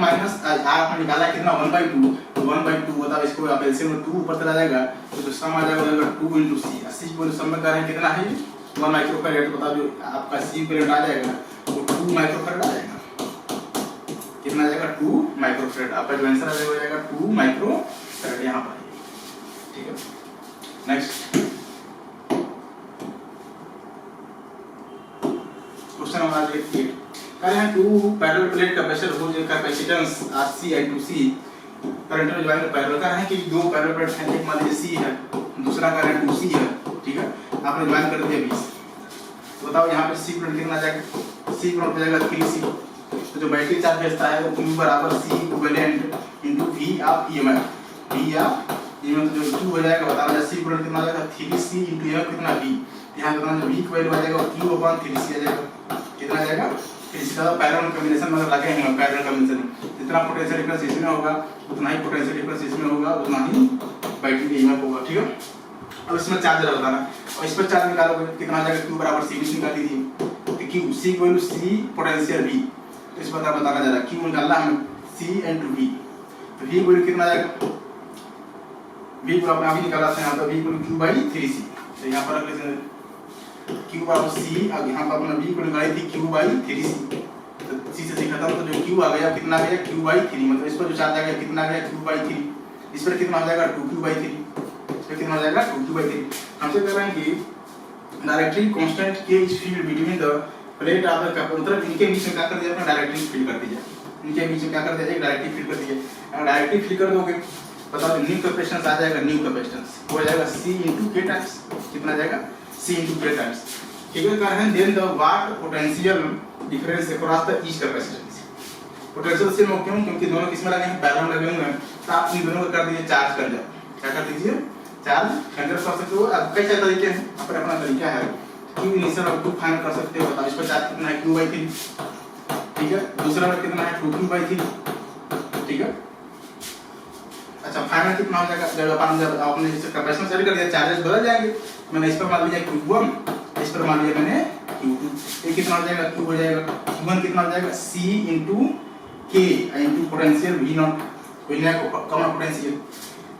आपने निकाला है कितना? 1/2, तो 1/2 बताओ इसको आप एलसीएम में 2 ऊपर चला जाएगा तो जो सम आ जाएगा 2 × c। 80 को सम में कर रहे हैं कितना है? 1 माइक्रोफैराड। बताओ जो आपका c इक्विवेलेंट आ जाएगा वो 2 माइक्रोफैराड आ जाएगा। कितना आ जाएगा? 2 माइक्रोफैराड। आपका जो आंसर आ जाएगा 2 माइक्रोफैराड यहाँ पर, ठीक है। नेक्स्ट क्वेश्चन हमारा देखिए, कह रहे हैं 2 पैरेलल प्लेट कैपेसिटर हो जो capacitance RC and 2C current में ज्वाइन पैरेलल। कर रहे हैं कि 2 पैरेलल प्लेट हैं, एक मान लीजिए C है, दूसरा करंट 2C है, ठीक है। आपने ज्वाइन कर दिया 20। तो बताओ यहाँ पे C करंट कितना आ जाएगा? C करंट हो जाएगा 3C। तो जो बैटरी चार्ज भेजता है वो Q = C equivalent × V of EMF, V of EMF। तो जो Q हो जाएगा बताओ, C करंट कितना आ जाएगा? 3C × EMF कितना? V। यहाँ कितना जो V की वैल्यू आ जाएगा Q/3C आ जाएगा, कितना आ जाएगा? इसका पैरेलल कॉम्बिनेशन में लगे हैं, पैरेलल कॉम्बिनेशन जितना पोटेंशियल डिफरेंस इसमें होगा उतना ही पोटेंशियल डिफरेंस इसमें होगा, उतना ही बैटरी के EMF होगा, ठीक है। अब इसमें चार्ज लगाना, और इस पर चार्ज निकालोगे कितना आ जाएगा? Q = C निकाल दीजिए, तो Q C की वैल्यू C पोटेंशियल V, तो इस पर बताना जा रहा है Q निकालना हमें C × V, तो V की वैल्यू कितना आ जाएगा? V को आपने अभी निकाला था, यहाँ पर V की Q/3C, तो यहाँ पर रख लेते हैं Q = C। अब यहाँ पर अपना V को निकाली थी Q/3C, तो C से C खत्म, तो जो Q आ गया कितना आ गया? Q/3, मतलब इस पर जो चार्ज आ गया कितना आ गया? Q/3। इस पर कितना हो जाएगा? 2Q/3। इस पर कितना हो जाएगा? 2Q/3। हमसे कह रहे हैं कि डायरेक्टली कांस्टेंट के इस field between the plate of the capacitor, मतलब इनके बीच में क्या कर दिया? अपना डायरेक्टली फील्ड कर दीजिए, इनके बीच में क्या कर दिया? एक डायरेक्टली फील्ड कर दीजिए। अगर डायरेक्टली फील्ड कर दोगे बताओ न्यू कैपेसिटेंस आ जाएगा, न्यू कैपेसिटेंस हो जाएगा C × K टाइम्स, कितना आ जाएगा? C × K टाइम्स, ठीक है। कह रहे हैं then the what potential difference across the each capacitance. Potential same क्यों? क्योंकि दोनों किसमें लगे हैं? पैरेलल लगे हुए हैं, तो आप इन दोनों को कर दीजिए चार्ज कर जाओ। क्या कर दीजिए? चार्ज कंडक्ट कर सकते हो। अब कई सारे तरीके हैं, अपना अपना तरीका है। Q इनिशियल और Q फाइनल कर सकते हो। बताओ इस पर चार्ज कितना है? Q/3, ठीक है। दूसरा में कितना है? 2Q/3, ठीक है। अच्छा फाइनल कितना हो जाएगा? जब आपने जैसे कैपेसिटेंस सेट कर दिया, चार्जेस बदल जाएंगे। मैंने इस पर मान लिया Q1, इस पर मान लिया मैंने Q2, ये कितना हो जाएगा? Q हो जाएगा Q1 कितना हो जाएगा? C × K × पोटेंशियल V0, कोई नया कॉमन पोटेंशियल,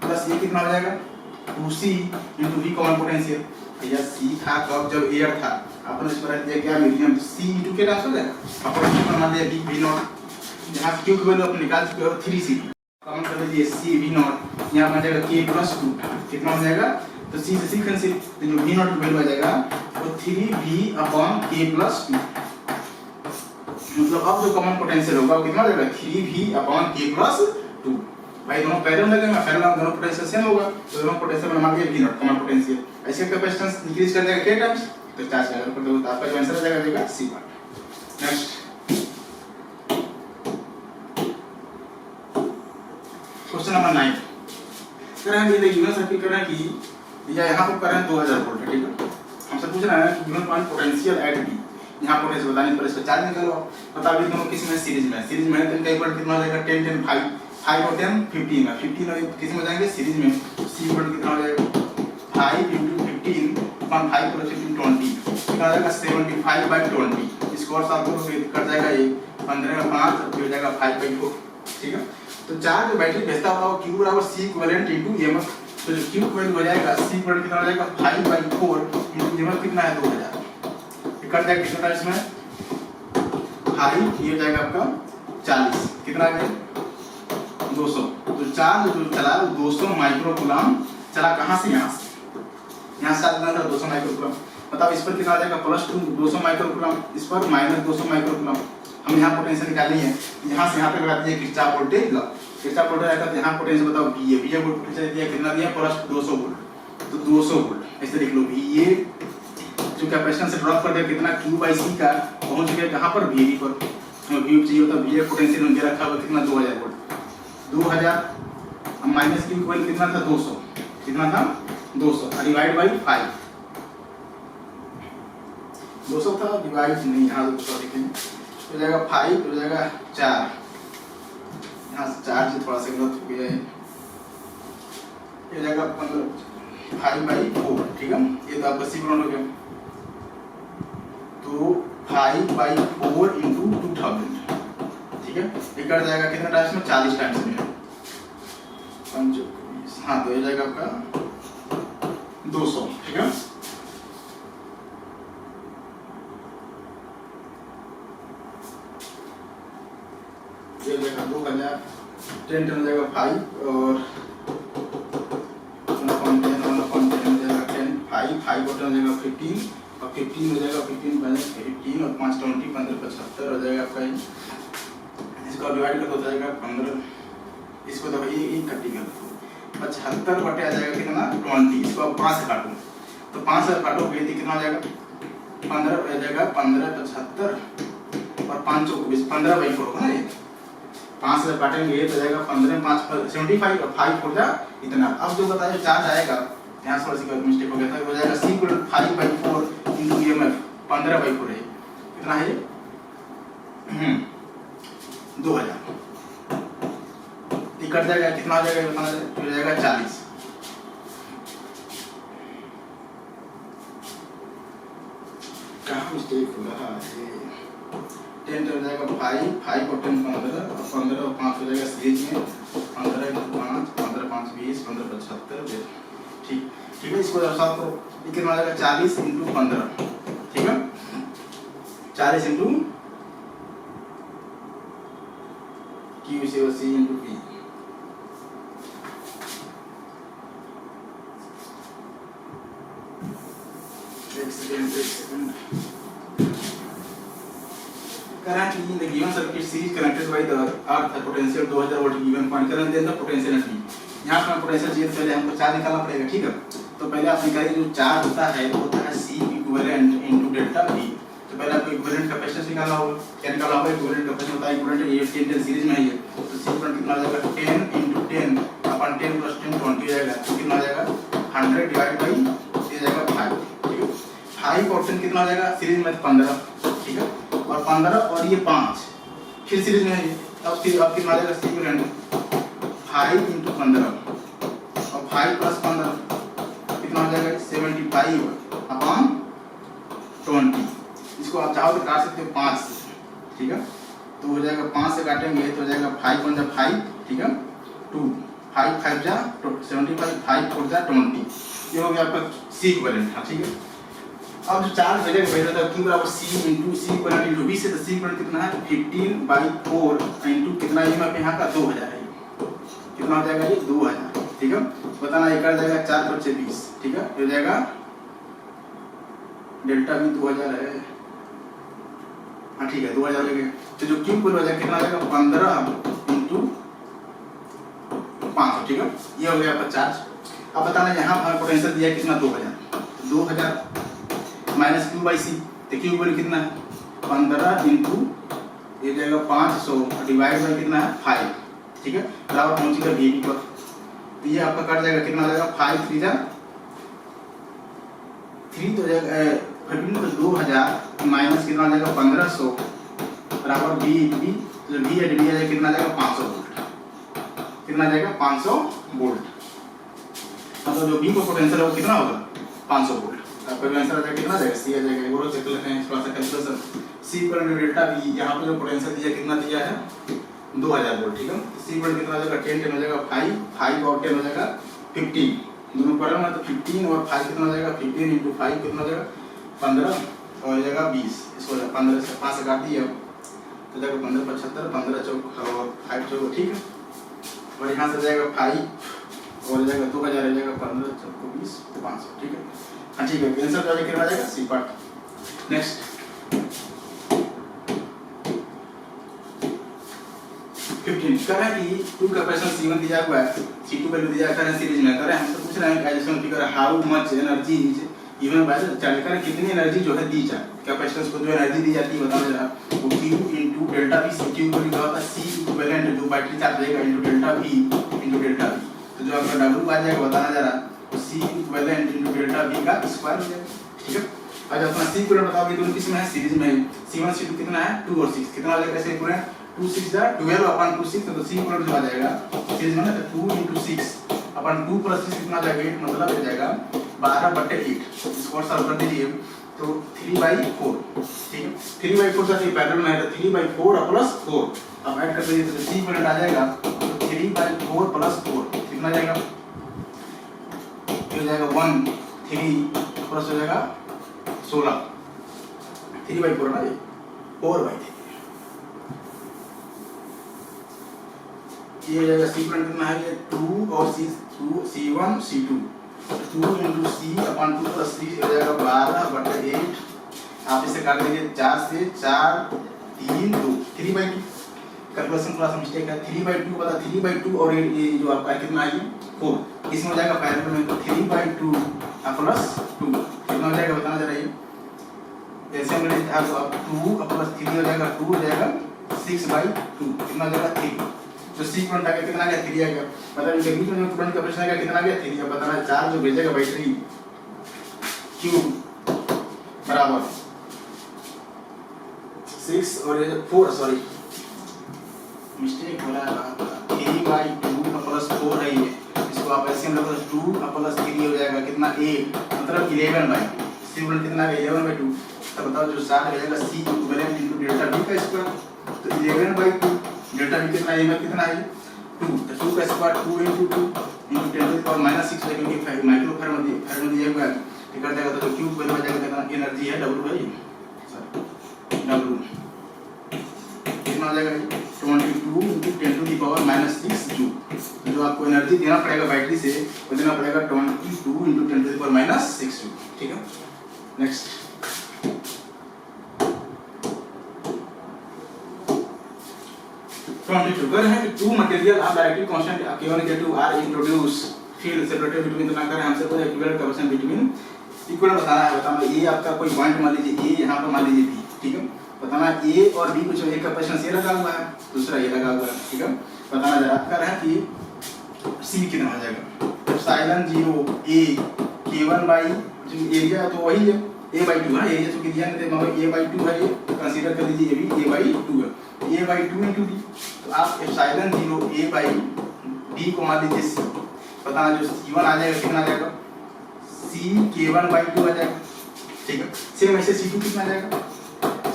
प्लस ये कितना हो जाएगा? 2C × V common potential. भैया C था कब? जब एयर था। आपने इस पर रख दिया क्या? मीडियम, तो C × K ट्रांसफर हो जाएगा। और मान लिया V0, जहाँ Q की वैल्यू अपने निकाल चुके हो 3C, कॉमन कर लीजिए C V0, यहाँ बन जाएगा K+2, कितना हो जाएगा? तो C से C कैंसिल, तो जो V0 की वैल्यू आ जाएगा वो 3V/K+2, मतलब अब जो कॉमन पोटेंशियल होगा वो कितना हो जाएगा 3v/k+2। भाई दोनों पैरेलल लगेगा, पैरेलल दोनों पोटेंशियल सेम होगा तो दोनों पोटेंशियल में मान लीजिए v नॉट कॉमन पोटेंशियल। ऐसे कैपेसिटेंस इंक्रीज कर देगा k टाइम्स तो चार्ज का कर दो, तो आपका जो आंसर आ जाएगा देगा C part. Next question number 9 करें ये गिवन सर्किट करें कि या यहां पर करंट 2000 वोल्ट है, ठीक है। हमसे पूछ रहा है कि given point potential at B, यहां पोटेंशियल बताने पर इसका चार्ज निकालो। बताओ ये दोनों किस में सीरीज में, सीरीज में तो इनका इक्वल कितना हो जाएगा 10 10 5 5 और 10 15 में, 15 और किस में जाएंगे सीरीज में, सी इक्वल कितना हो जाएगा 5 * 15 1 5 + 15 20 कितना आ जाएगा 75/20। इसको और साथ करोगे कट जाएगा ये 15 में 5 तो हो जाएगा 5/4, ठीक है। तो चार्ज बैटरी भेजता हुआ Q बराबर C इक्विवेलेंट इनटू EMF, तो जो Q इक्विवेलेंट हो जाएगा C इक्विवेलेंट कितना हो जाएगा 5/4 इनटू EMF कितना है 2000, कट जाएगा कितना इसमें 5 ये हो जाएगा आपका 40 कितना आ गया 200। तो चार्ज जो चला 200 माइक्रोकूलम चला, कहां से यहां से चला था 200 माइक्रोकूलम। मतलब इस पर कितना आ जाएगा +2 200 माइक्रोकूलम, इस पर -200 माइक्रोकूलम। हम यहाँ पोटेंशियल निकालनी है, यहाँ से यहाँ पे लगा दीजिए Kirchhoff voltage law, Kirchhoff voltage आएगा तो यहाँ पोटेंशियल बताओ VA, VA वोल्टेज दिया कितना दिया +200 वोल्ट, तो 200 वोल्ट ऐसे लिख लो। VA जो कैपेसिटेंस से ड्रॉप कर दिया कितना Q/C का पहुंच गया कहाँ पर VB पर, VB चाहिए होता VA पोटेंशियल में रखा हुआ कितना 2000 वोल्ट, 2000 अब माइनस Q इक्वल कितना था 200, कितना था 200 डिवाइड बाई 5, 200 था डिवाइड नहीं यहाँ 200 लिखेंगे हो जाएगा 5 हो जाएगा 4, यहाँ से 4 से थोड़ा सा गलत हो गया है, ये जाएगा 5/4, ठीक है। ये तो आपका सी ग्राउंड हो गया, तो 5/4 × 2000, ठीक है। ये कट जाएगा कितना टाइम्स में 40 टाइम्स में 5 हाँ तो ये जाएगा आपका 200, ठीक है। ये जाएगा 2000 10 हो जाएगा 5 और 1.10 हो जाएगा 10 5 और 10 हो जाएगा 15 और 15 हो जाएगा 15 और 5 20 15 75 हो जाएगा आपका। इसको डिवाइड कर दो जाएगा 15, इसको तो ये 30 कर दो 75 बटे आ जाएगा कितना 20, इसको आप 5 से काटो तो 5 से काटोगे तो कितना हो जाएगा 15 हो जाएगा 15 75 और 5 24 15/4 होगा ना, ये 5 से काटेंगे तो जाएगा 15 5 75 और 5 हो जाएगा इतना। अब जो बताया चार्ज आएगा यहाँ थोड़ा सी मिस्टेक हो गया था, हो जाएगा C = 5/4 × EMF 15/4 है कितना है 2000, ये कट जाएगा कितना हो जाएगा बताना हो जाएगा 40, कहाँ मिस्टेक हो रहा है 10 हो जाएगा 5 और 10 15 और 15 और 5 हो जाएगा सीरीज में 15 × 5 15 5 20 15 75, ठीक ठीक है। इसको साथ करो ये कितना आ जाएगा 40 × 15, ठीक है 40 × Q से C × P, एक second current in the given circuit series connected by the earth the potential 2000 volt given point current then the potential at B। यहाँ पर पोटेंशियल चाहिए पहले हमको चार्ज निकालना पड़ेगा, ठीक है। तो पहले आप निकालिए जो चार्ज होता है वो होता है C इक्विवेलेंट × डेल्टा V। तो पहले आपको इक्विवेलेंट कैपेसिटेंस निकालना होगा, क्या निकालना होगा इक्विवेलेंट कैपेसिटेंस होता है इक्विवेलेंट ये 10 सीरीज में है ये, तो C इक्विवेलेंट कितना आ जाएगा 10 × 10 अपन 10 + 10 20 हो जाएगा, तो कितना आ जाएगा 100 डिवाइड बाई ये जाएगा 5, ठीक है। 5 और 10 कितना आ जाएगा सीरीज में 15, ठीक है, और 15 और ये 5 फिर सीरीज में है, अब फिर अब कितना आ जाएगा C इक्विवेलेंट 5 × 15 और 5 + 15 कितना हो जाएगा 75/20। इसको आप चाहो तो काट सकते हो 5 से, ठीक है। तो हो जाएगा 5 से काटेंगे तो हो जाएगा 5 × 5, ठीक है 2 5 5 जा 75 5 4 जा 20, ये हो गया आपका C इक्विवेलेंट, ठीक है। अब जो चार्ज भेजेगा भेजा था Q = C × C equivalent × V से, तो C इक्विवेलेंट कितना है 15/4 × कितना EMF यहाँ का 2000 है, कितना हो जाएगा ये 2000, ठीक है। बताना ये कर जाएगा 4 × 20, ठीक है, हो जाएगा डेल्टा भी 2000 है, हाँ ठीक है 2000 लगे तो जो क्यू इक्वल हो जाएगा कितना आ जाएगा 15 इंटू 500, ठीक है। ये हो गया आपका चार्ज। अब बताना यहाँ पर पोटेंशियल दिया कितना 2000 माइनस क्यू बाई सी, तो क्यू इक्वल कितना है 15 इंटू ये जाएगा 500 डिवाइड बाई कितना है 5, ठीक है, बराबर पहुंचेगा वी पर। तो ये आपका कट जाएगा कितना आ जाएगा 5 3 जा 3 तो जाएगा 15 तो 2000 माइनस कितना आ जाएगा 1500 बराबर वी वी जो वी है डी है कितना आ जाएगा 500 वोल्ट, कितना आ जाएगा 500 वोल्ट। मतलब जो वी को पोटेंशियल है वो कितना होगा 500 वोल्ट। आपका आंसर आ जाएगा कितना आ जाएगा सी आ जाएगा। वो चेक लेते हैं थोड़ा सा calculation. C equal to delta V, यहाँ पे जो पोटेंशियल दिया कितना दिया है 2000 वोल्ट, ठीक है। सी इक्वल कितना आ जाएगा 10 10 हो जाएगा 5 5 और 10 हो जाएगा 15, दोनों पर है तो 15 और 5 कितना हो जाएगा 15 इंटू 5 कितना हो जाएगा 15 और हो जाएगा 20। इसको 15 से 5 से काट दिया तो जाएगा 15 75 15 चौक और 5 चौक, ठीक है। और यहाँ से जाएगा 5 और जाएगा 2000 हो जाएगा 15 चौक 20 500, ठीक है। हाँ ठीक है, आंसर जो कितना आ जाएगा सी पार्ट। नेक्स्ट 15 कह रहा है कि टू कैपेसिटेंस C1 दिया हुआ है, C2 वैल्यू दिया है सीरीज में। कह रहा है हमसे पूछ रहे हैं addition figure how much energy is given by the charge. कह रहा है कितनी एनर्जी जो है दी जाए कैपेसिटेंस को, जो एनर्जी दी जाती है बताना जरा। वो Q into delta V, Q equal क्या होता है C इक्विवेलेंट जो बैटरी चार्ज रहेगा into delta V into delta V। तो जो आपका W आ जाएगा बताना जरा, तो C equivalent into delta V का स्क्वायर हो जाएगा, ठीक है। आज अपना C इक्विवेलेंट बताओ, ये दोनों किस में है सीरीज में। C1 C2 कितना है 2 और 6, कितना आ जाएगा ऐसे इक्विवेलेंट 2 6 जा 12 अपन 2 6, तो C इक्वल जो आ जाएगा सीरीज में ना 2 into 6 अपन 2 + 6 कितना आ जाएगा 8, मतलब हो जाएगा 12/8। इसको सॉल्व कर दीजिए तो 3/4, ठीक है। 3/4 से पैरेलल में है तो 3/4 + 4 अब ऐड कर दीजिए तो C इक्वल आ जाएगा 3/4 + 4 कितना आ जाएगा, ये हो जाएगा 1 3 प्लस हो जाएगा 16 3/4 ना, ये 4/3 ये जाएगा C इक्वल कितना है ये 2 और C1 C2 2 into C अपन 2 + 3 हो जाएगा 12/8। आप इसे काट दीजिए 4 से 4 3 2 3/2 कैलकुलेशन थोड़ा सा मिस्टेक है 3/2 बता 3/2 और ये जो आपका कितना है 4 इसमें हो जाएगा पैरेलल में 3/2 प्लस 2 कितना हो जाएगा बताना जरा। ये ऐसे में आप 2 + 3 हो जाएगा 2 हो जाएगा 6/2 कितना हो जाएगा 3। तो C करंट आ गया कितना आ गया 3 आ गया, मतलब इनके बीच में जो करंट का प्रश्न आ गया कितना आ गया 3। अब बताना चार्ज जो भेजेगा बैटरी Q बराबर 6 और ये 4 सॉरी मिस्टेक हो रहा है 3/2 प्लस 4 है ये, इसको आप ऐसे में रखो 2 + 3 हो जाएगा कितना 8 मतलब 11/2। C करंट कितना आ गया 11/2। तब बताओ जो चार्ज भेजेगा C equivalent into delta V का स्क्वायर तो 11/2 डेल्टा V कितना है में कितना है 2 तो 2 का square 2 into 2 into 10 to the power -6 है क्योंकि माइक्रो फैराड में दिया हुआ है तो कर देगा तो Q वैल्यू आ जाएगा कितना एनर्जी है W है सर W कितना आ जाएगा 22 into 10 to the power -6 joule. तो जो आपको एनर्जी देना पड़ेगा बैटरी से वो देना पड़ेगा 22 into 10 to the power -6 joule, ठीक है। नेक्स्ट 22 कर है कि two material are directly constant K1 K2 are introduce field separated between, तो ना करें हमसे कोई इक्विवेलेंट कैपेसिटेंस बिटवीन इक्वल बताना है। बताना ये आपका कोई पॉइंट मान लीजिए A यहाँ पर मान लीजिए B, ठीक है। बताना A और B कुछ एक कैपेसिटेंस ये लगा हुआ है दूसरा ये लगा हुआ है, ठीक है। बताना जरा कर है कि C कितना आ जाएगा एप्सिलॉन 0 A K1 जो एरिया तो वही है A/2 है, एरिया तो दिया नहीं मगर A/2 है, ये कंसीडर कर लीजिए ये भी A/2 है A/2 into D। तो आप एप्सिलॉन 0 A/D को मान लीजिए C। बताना जो C1 आ जाएगा कितना आ जाएगा C K1/2 आ जाएगा, ठीक है। सेम ऐसे C2 कितना आ जाएगा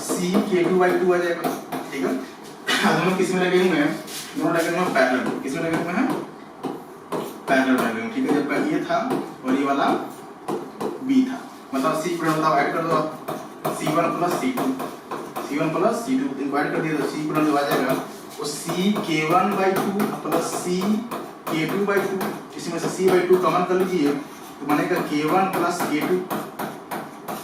C K2/2 आ जाएगा, ठीक है। दोनों किस में लगे हुए हैं दोनों लगे हुए हैं पैरेलल, किस में लगे हुए हैं पैरेलल लगे हुए, ठीक है। जबकि ये था और ये वाला B था, मतलब C पर बताओ ऐड कर दो C1 + C2 इनको ऐड कर दिया तो C पर जो आ जाएगा वो C K1/2 + C K2/2, इसमें से C/2 कॉमन कर लीजिए तो बनेगा K1 + K2।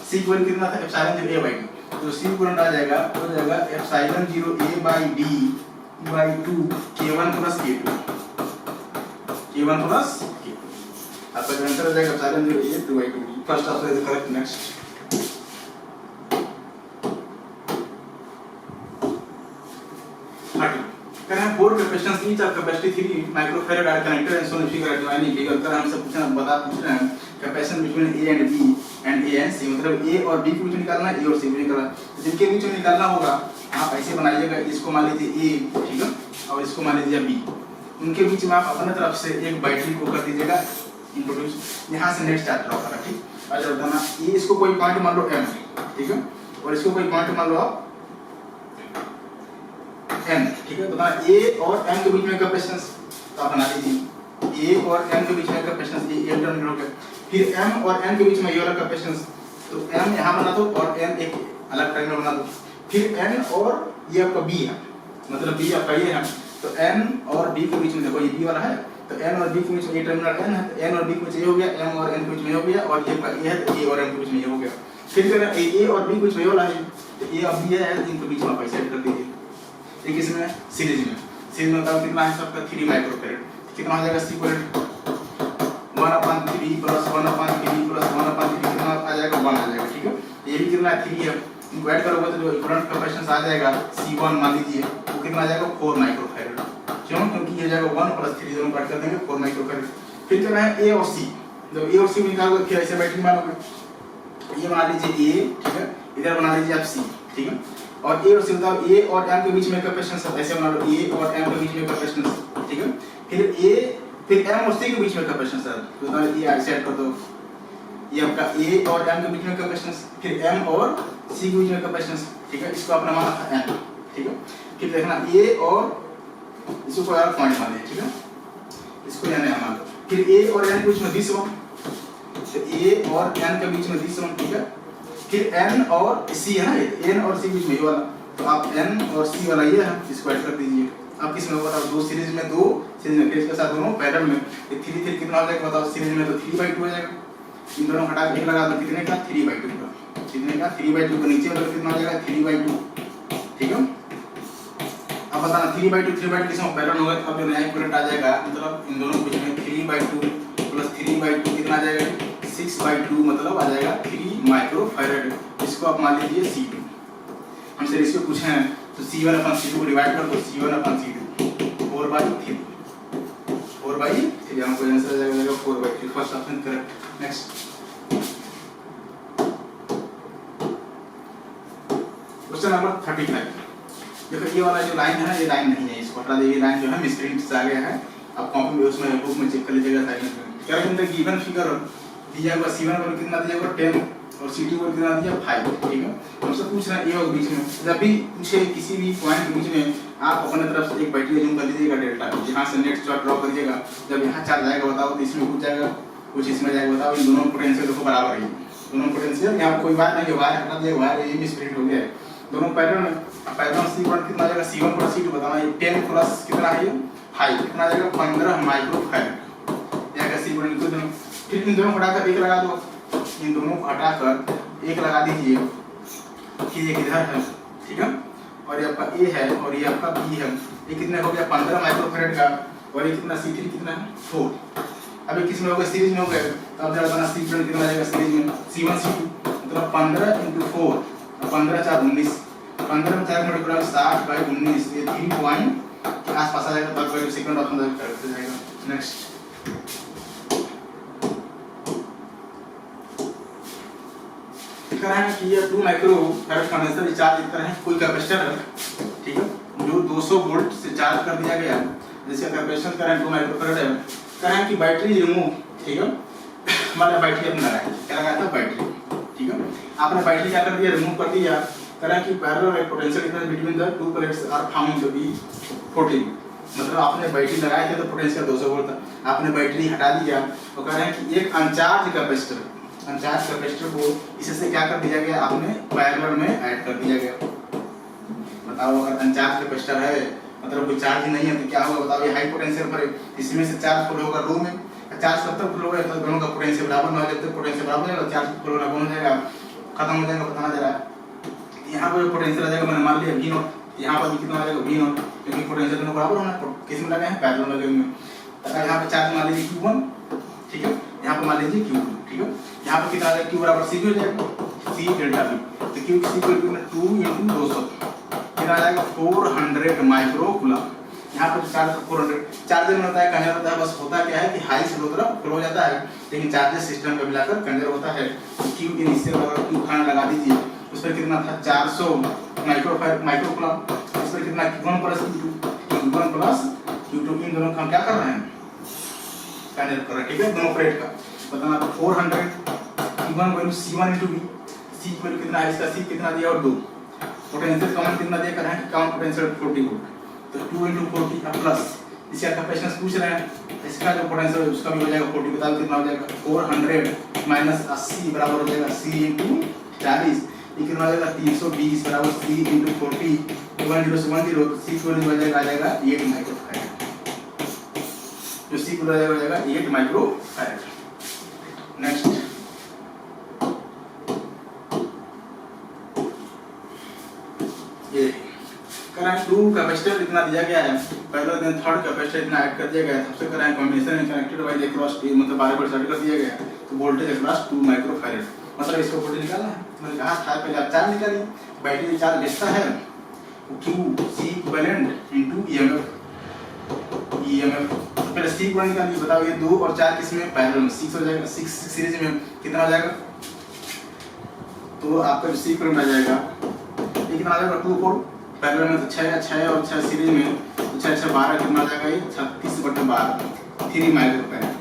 C इक्वल कितना था एप्सिलॉन 0 A/2 तो सी इक्विवेलेंट आ जाएगा हो जाएगा epsilon 0 a by d by 2 k1 plus k2 आपका जो आंसर हो जाएगा epsilon 0 a 2 by 2 d first option is correct. Next four capacitance each of capacity 3 microfarad are connected and shown figure joining figure कर हमसे पूछना पूछ रहे हैं capacitance between A and B and A and C, मतलब A और B के बीच में निकालना है, ए और सी के बीच निकालना है। जिनके बीच में निकालना होगा आप ऐसे बनाइएगा, इसको मान लीजिए ए, ठीक है, और इसको मान लीजिए बी। उनके बीच में आप अपने तरफ से एक बैटरी को कर दीजिएगा इंट्रोड्यूस, यहाँ से नेट स्टार्ट ड्रॉ करना, ठीक। अच्छा बताना ये इसको कोई पॉइंट मान लो एम, ठीक है, और इसको कोई पॉइंट मान लो आप एन, ठीक है। बताना ए और एम के बीच में कैपेसिटेंस, तो आप बना लीजिए ए और एम के बीच में कैपेसिटेंस, ये एम टर्मिनल हो गया। फिर एम और एन के बीच में ये वाला कैपेसिटेंस, तो एम यहाँ बना दो और एन एक अलग टर्मिनल बना दो। फिर एन और ये आपका बी है, मतलब बी आपका ये है, तो एन और बी के बीच में देखो ये बी वाला है, तो एन और बी के बीच में ये टर्मिनल एन है, तो एन और बी के बीच में ये हो गया, एम और एन के बीच में हो गया, और ये है तो ए और एम के बीच में ये हो गया। फिर अगर ए और बी के बीच में ये वाला है, तो ए और बी है, इनके बीच में आप ऐसे ऐड कर दीजिए। एक इसमें सीरीज में बताओ कितना है सबका 3 माइक्रोफैराड, कितना हो जाएगा सीक्वेंट 1/3 प्लस 1/3 प्लस 1/3 कितना आ जाएगा 1 आ जाएगा, ठीक है। ये भी कितना 3 है, इनको ऐड करोगे तो जो इक्विवेलेंट कैपेसिटेंस आ जाएगा C1 मान लीजिए वो कितना आ जाएगा 4 माइक्रोफैराड, क्यों, क्योंकि ये जाएगा 1 + 3 दोनों काट कर देंगे 4 माइक्रोफैराड। फिर क्या है ए और सी, जब ए और सी निकालोगे फिर ऐसे बैटरी मानोगे, ये बना लीजिए ए, ठीक है, इधर बना लीजिए आप सी, ठीक है, और ए और सी बताओ ए और एम के बीच में कैपेसिटेंस ऐसे बना लो, ए और एम के बीच में कैपेसिटेंस, ठीक है। फिर एम और सी के बीच में कैपेसिटेंस है, तो बताओ ये ऐसे ऐड कर दो, ये आपका ए और एम के बीच में कैपेसिटेंस, फिर एम और सी के बीच में कैपेसिटेंस, ठीक है, इसको अपना माना था एन, ठीक है। फिर देखना ए और इसको कोई और पॉइंट मान लीजिए, ठीक है, इसको एन मान लो। फिर ए और एन के बीच में 20 ओम, तो ए और एन के बीच में 20 ओम, ठीक है। फिर n और c है ना, n और c बीच में ये वाला, तो आप n और c वाला ये है, इसको ऐड कर दीजिए। अब किस में बताओ, दो सीरीज में फेज के साथ दोनों पैरेलल में, ये 3 कितना हो जाएगा बताओ, सीरीज में तो 3/2 हो जाएगा, इन दोनों हटा के लगा दो, कितने का 3/2 का, कितने का 3/2 का, नीचे वाला कितना हो जाएगा 3/2, ठीक है। अब बताना 3/2 किसमें पैरेलल होगा, तो अब नया इक्विवेलेंट आ जाएगा, मतलब इन दोनों के बीच में 3/2 + 3/2 कितना आ जाएगा 6/2, मतलब आ जाएगा 3 माइक्रोफैराड। इसको आप मान लीजिए C2, हमसे इसको पूछे हैं तो C1/C2 को डिवाइड कर दो, C1/C2 4/3 हमको आंसर आ जाएगा 4/3, first option correct. Next question number 35। देखो ये वाला जो लाइन है ना, ये लाइन नहीं है, इसको हटा दीजिए, लाइन जो है मिसप्रिंट से आ गया है, आप कॉपी में उसमें बुक में चेक कर लीजिएगा साइड में। क्या है गिवन फिगर दिया हुआ C1 पर कितना दिया हुआ 10 और C2 पर कितना दिया 5, ठीक है। हमसे पूछ रहा है ए और बीच में, जब भी पूछे किसी भी पॉइंट के बीच में आप अपने तरफ से एक बैटरी जूम कर लीजिएगा डेल्टा, यहां से नेट चार्ट ड्रॉ करिएगा, जब यहां चार्ज आएगा बताओ तो इसमें कुछ जाएगा, कुछ इसमें जाएगा, बताओ इन दोनों पोटेंशियल देखो बराबर है, दोनों पोटेंशियल यहां कोई बात नहीं है, वायर हटा दिया, वायर ये मिसप्रिंट हो गया है, दोनों पैरेलल में। अब पैरेलल C1 कितना आ जाएगा C1 + C2 बताना, ये 10 प्लस कितना है ये 5 कितना आ जाएगा 15 माइक्रोफैराड, या का C1 इनको दोनों, फिर इन दोनों को हटाकर एक लगा दो, इन दोनों को हटाकर एक लगा दीजिए कि ये इधर है, ठीक है, और ये आपका A है और ये आपका B है, ये कितने हो गया 15 माइक्रोफैराड का, और ये कितना C3 कितना है 4। अभी किस में हो गया सीरीज में हो गया, तो अब जरा बताना C1 कितना आ जाएगा सीरीज में C1 C2 मतलब 15 × 4, 15 × 4 19, 15 में 4 मल्टीप्लाई 60/19, ये 3 पॉइंट के आसपास आ जाएगा, तब सेकंड ऑप्शन करेक्ट जाएगा। नेक्स्ट कह रहा है कि ये 2 माइक्रोफैराड कंडेंसर रिचार्ज इस तरह है, कोई कैपेसिटर है, ठीक है, जो 200 वोल्ट से चार्ज कर दिया गया, जिसका कैपेसिटेंस करंट 2 माइक्रोफैराड है। कह रहा है कि बैटरी रिमूव, ठीक है, मतलब बैटरी अपना लगाया, क्या लगाया था बैटरी, ठीक है, आपने बैटरी क्या कर दिया रिमूव कर दिया। कह रहा है कि parallel potential difference between the two plates are found to be 14, मतलब आपने बैटरी लगाया था तो पोटेंशियल 200 वोल्ट था, आपने बैटरी हटा दिया, तो कह रहे हैं कि एक अनचार्ज कैपेसिटर को इससे क्या कर दिया गया, आपने पैरेलल में ऐड कर दिया गया। बताओ अगर अनचार्ज कैपेसिटर है मतलब कोई चार्ज नहीं है तो क्या होगा बताओ, ये हाई पोटेंशियल पर इसमें से चार्ज फ्लो होगा रो में, चार्ज कब तक फ्लो होगा तो दोनों का पोटेंशियल बराबर ना हो, जब तक पोटेंशियल बराबर हो जाएगा चार्ज फ्लो ना बन हो जाएगा, खत्म हो जाएगा। बताना जरा यहाँ पर पोटेंशियल आ जाएगा, मैंने मान लिया V नॉट, यहाँ पर भी कितना आ जाएगा V नॉट, क्योंकि पोटेंशियल दोनों बराबर होना है, किस में लगे हैं पैरेलल लगे हुए। अगर यहाँ पे चार्ज मान लीजिए Q1, ठीक है, यहाँ पर मान लीजिए Q2, ठीक है, यहाँ पर कितना आ जाएगा Q बराबर C हो जाएगा, C डेल्टा V, तो Q C को 2 × 200 कितना आ जाएगा 400 माइक्रो कूलम। यहाँ पर चार्ज 400 चार्जर में होता है, कंडक्टर होता है, बस होता क्या है कि हाई से लो तरफ फ्लो हो जाता है, लेकिन चार्जर सिस्टम का मिलाकर कंडक्टर होता है। Q इनिशियल अगर Q खान लगा दीजिए, उस पर कितना था 400 माइक्रो कूलम, उस पर कितना Q1 प्लस Q2 इन दोनों का हम क्या कर रहे हैं कंडक्ट कर रहे हैं, ठीक है, दोनों प्लेट का बताना। तो 400 Q1 value C1 × V, C value कितना है इसका, C कितना दिया और 2, पोटेंशियल कॉमन कितना दिया कर रहे हैं, काउंट पोटेंशियल 40 वोल्ट, तो 2 × 40 अब प्लस इसका कैपेसिटेंस पूछ रहे हैं, इसका जो पोटेंशियल है उसका भी हो जाएगा 40, बताओ कितना हो जाएगा 400 माइनस 80 बराबर हो जाएगा C × 40, ये कितना हो जाएगा 320 बराबर C × 40, 10 से 10 तो C को हो जाएगा 8 माइक्रो फैराड, जो C को हो जाएगा 8 माइक्रो फैराड। नेक्स्ट ये करंट 2 कैपेसिटर इतना दिया गया है, पहले दिन थर्ड कैपेसिटर इतना ऐड कर दिया गया है, सबसे करंट कॉम्बिनेशन में कनेक्टेड बाय अक्रॉस मतलब 12 वोल्ट सेट कर दिया गया है, तो वोल्टेज अक्रॉस 2 माइक्रो फैराड, मतलब इसको वोल्टेज निकालना है। मैंने कहा था पहले आप चार्ज निकालिए, बैटरी चार्ज लेता है Q C इक्विवेलेंट × EMF, तो पहले C को निकालिए, बताओ ये 2 और 4 किसमें पैरेलल में, 6 हो जाएगा, 6 सीरीज में कितना हो जाएगा, तो आपका C को आ जाएगा, ये कितना आ जाएगा 2 4 पैरेलल में, तो 6 और 6 सीरीज में, तो 6 6 12 कितना आ जाएगा, ये 36/12 3 माइक्रो फैराड,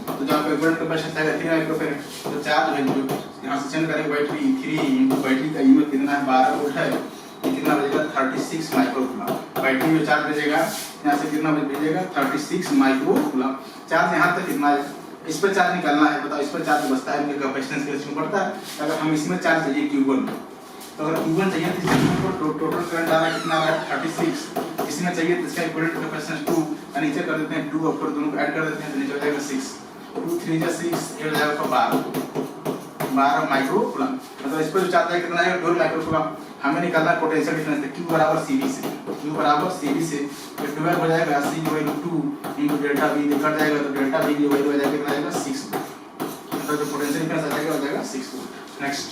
तो जब इक्विवेलेंट कैपेसिटेंस आएगा 3 माइक्रो फैराड, तो चार्ज वैल्यू यहाँ से चेंज करेंगे बैटरी 3 × बैटरी का EMF कितना है 12 वोल्ट है, ये कितना बजेगा 36 माइक्रो कूलम, बैटरी में चार्ज भेजेगा यहाँ से कितना भेजेगा 36 माइक्रो कूलम, चार्ज यहाँ तक कितना है, इस पर चार्ज निकालना है, बताओ इस पर चार्ज बचता है उनके कैपेसिटेंस के इसमें बढ़ता है, अगर हम इसमें चार्ज चाहिए Q1, तो अगर Q1 चाहिए तो इसमें टोटल करंट आ रहा है कितना आ रहा है 36, इसमें चाहिए तो इसका इक्विवेलेंट कैपेसिटेंस 2, और नीचे कर देते हैं 2 ऊपर दोनों को ऐड कर देते हैं, तो नीचे हो जाएगा 6, 2 3 6 ये हो जाएगा 12 माइक्रो कूलम, मतलब इस पर जो चार्ज है कितना है 2 माइक्रो कूलम, हमें निकालना है पोटेंशियल डिफरेंस Q बराबर CV से, Q बराबर CV से, तो 12 हो जाएगा C = 2 × डेल्टा V, कट जाएगा तो डेल्टा V की वैल्यू हो जाएगा कितना आएगा 6, मतलब जो पोटेंशियल डिफरेंस आ जाएगा हो जाएगा 6 वोल्ट। नेक्स्ट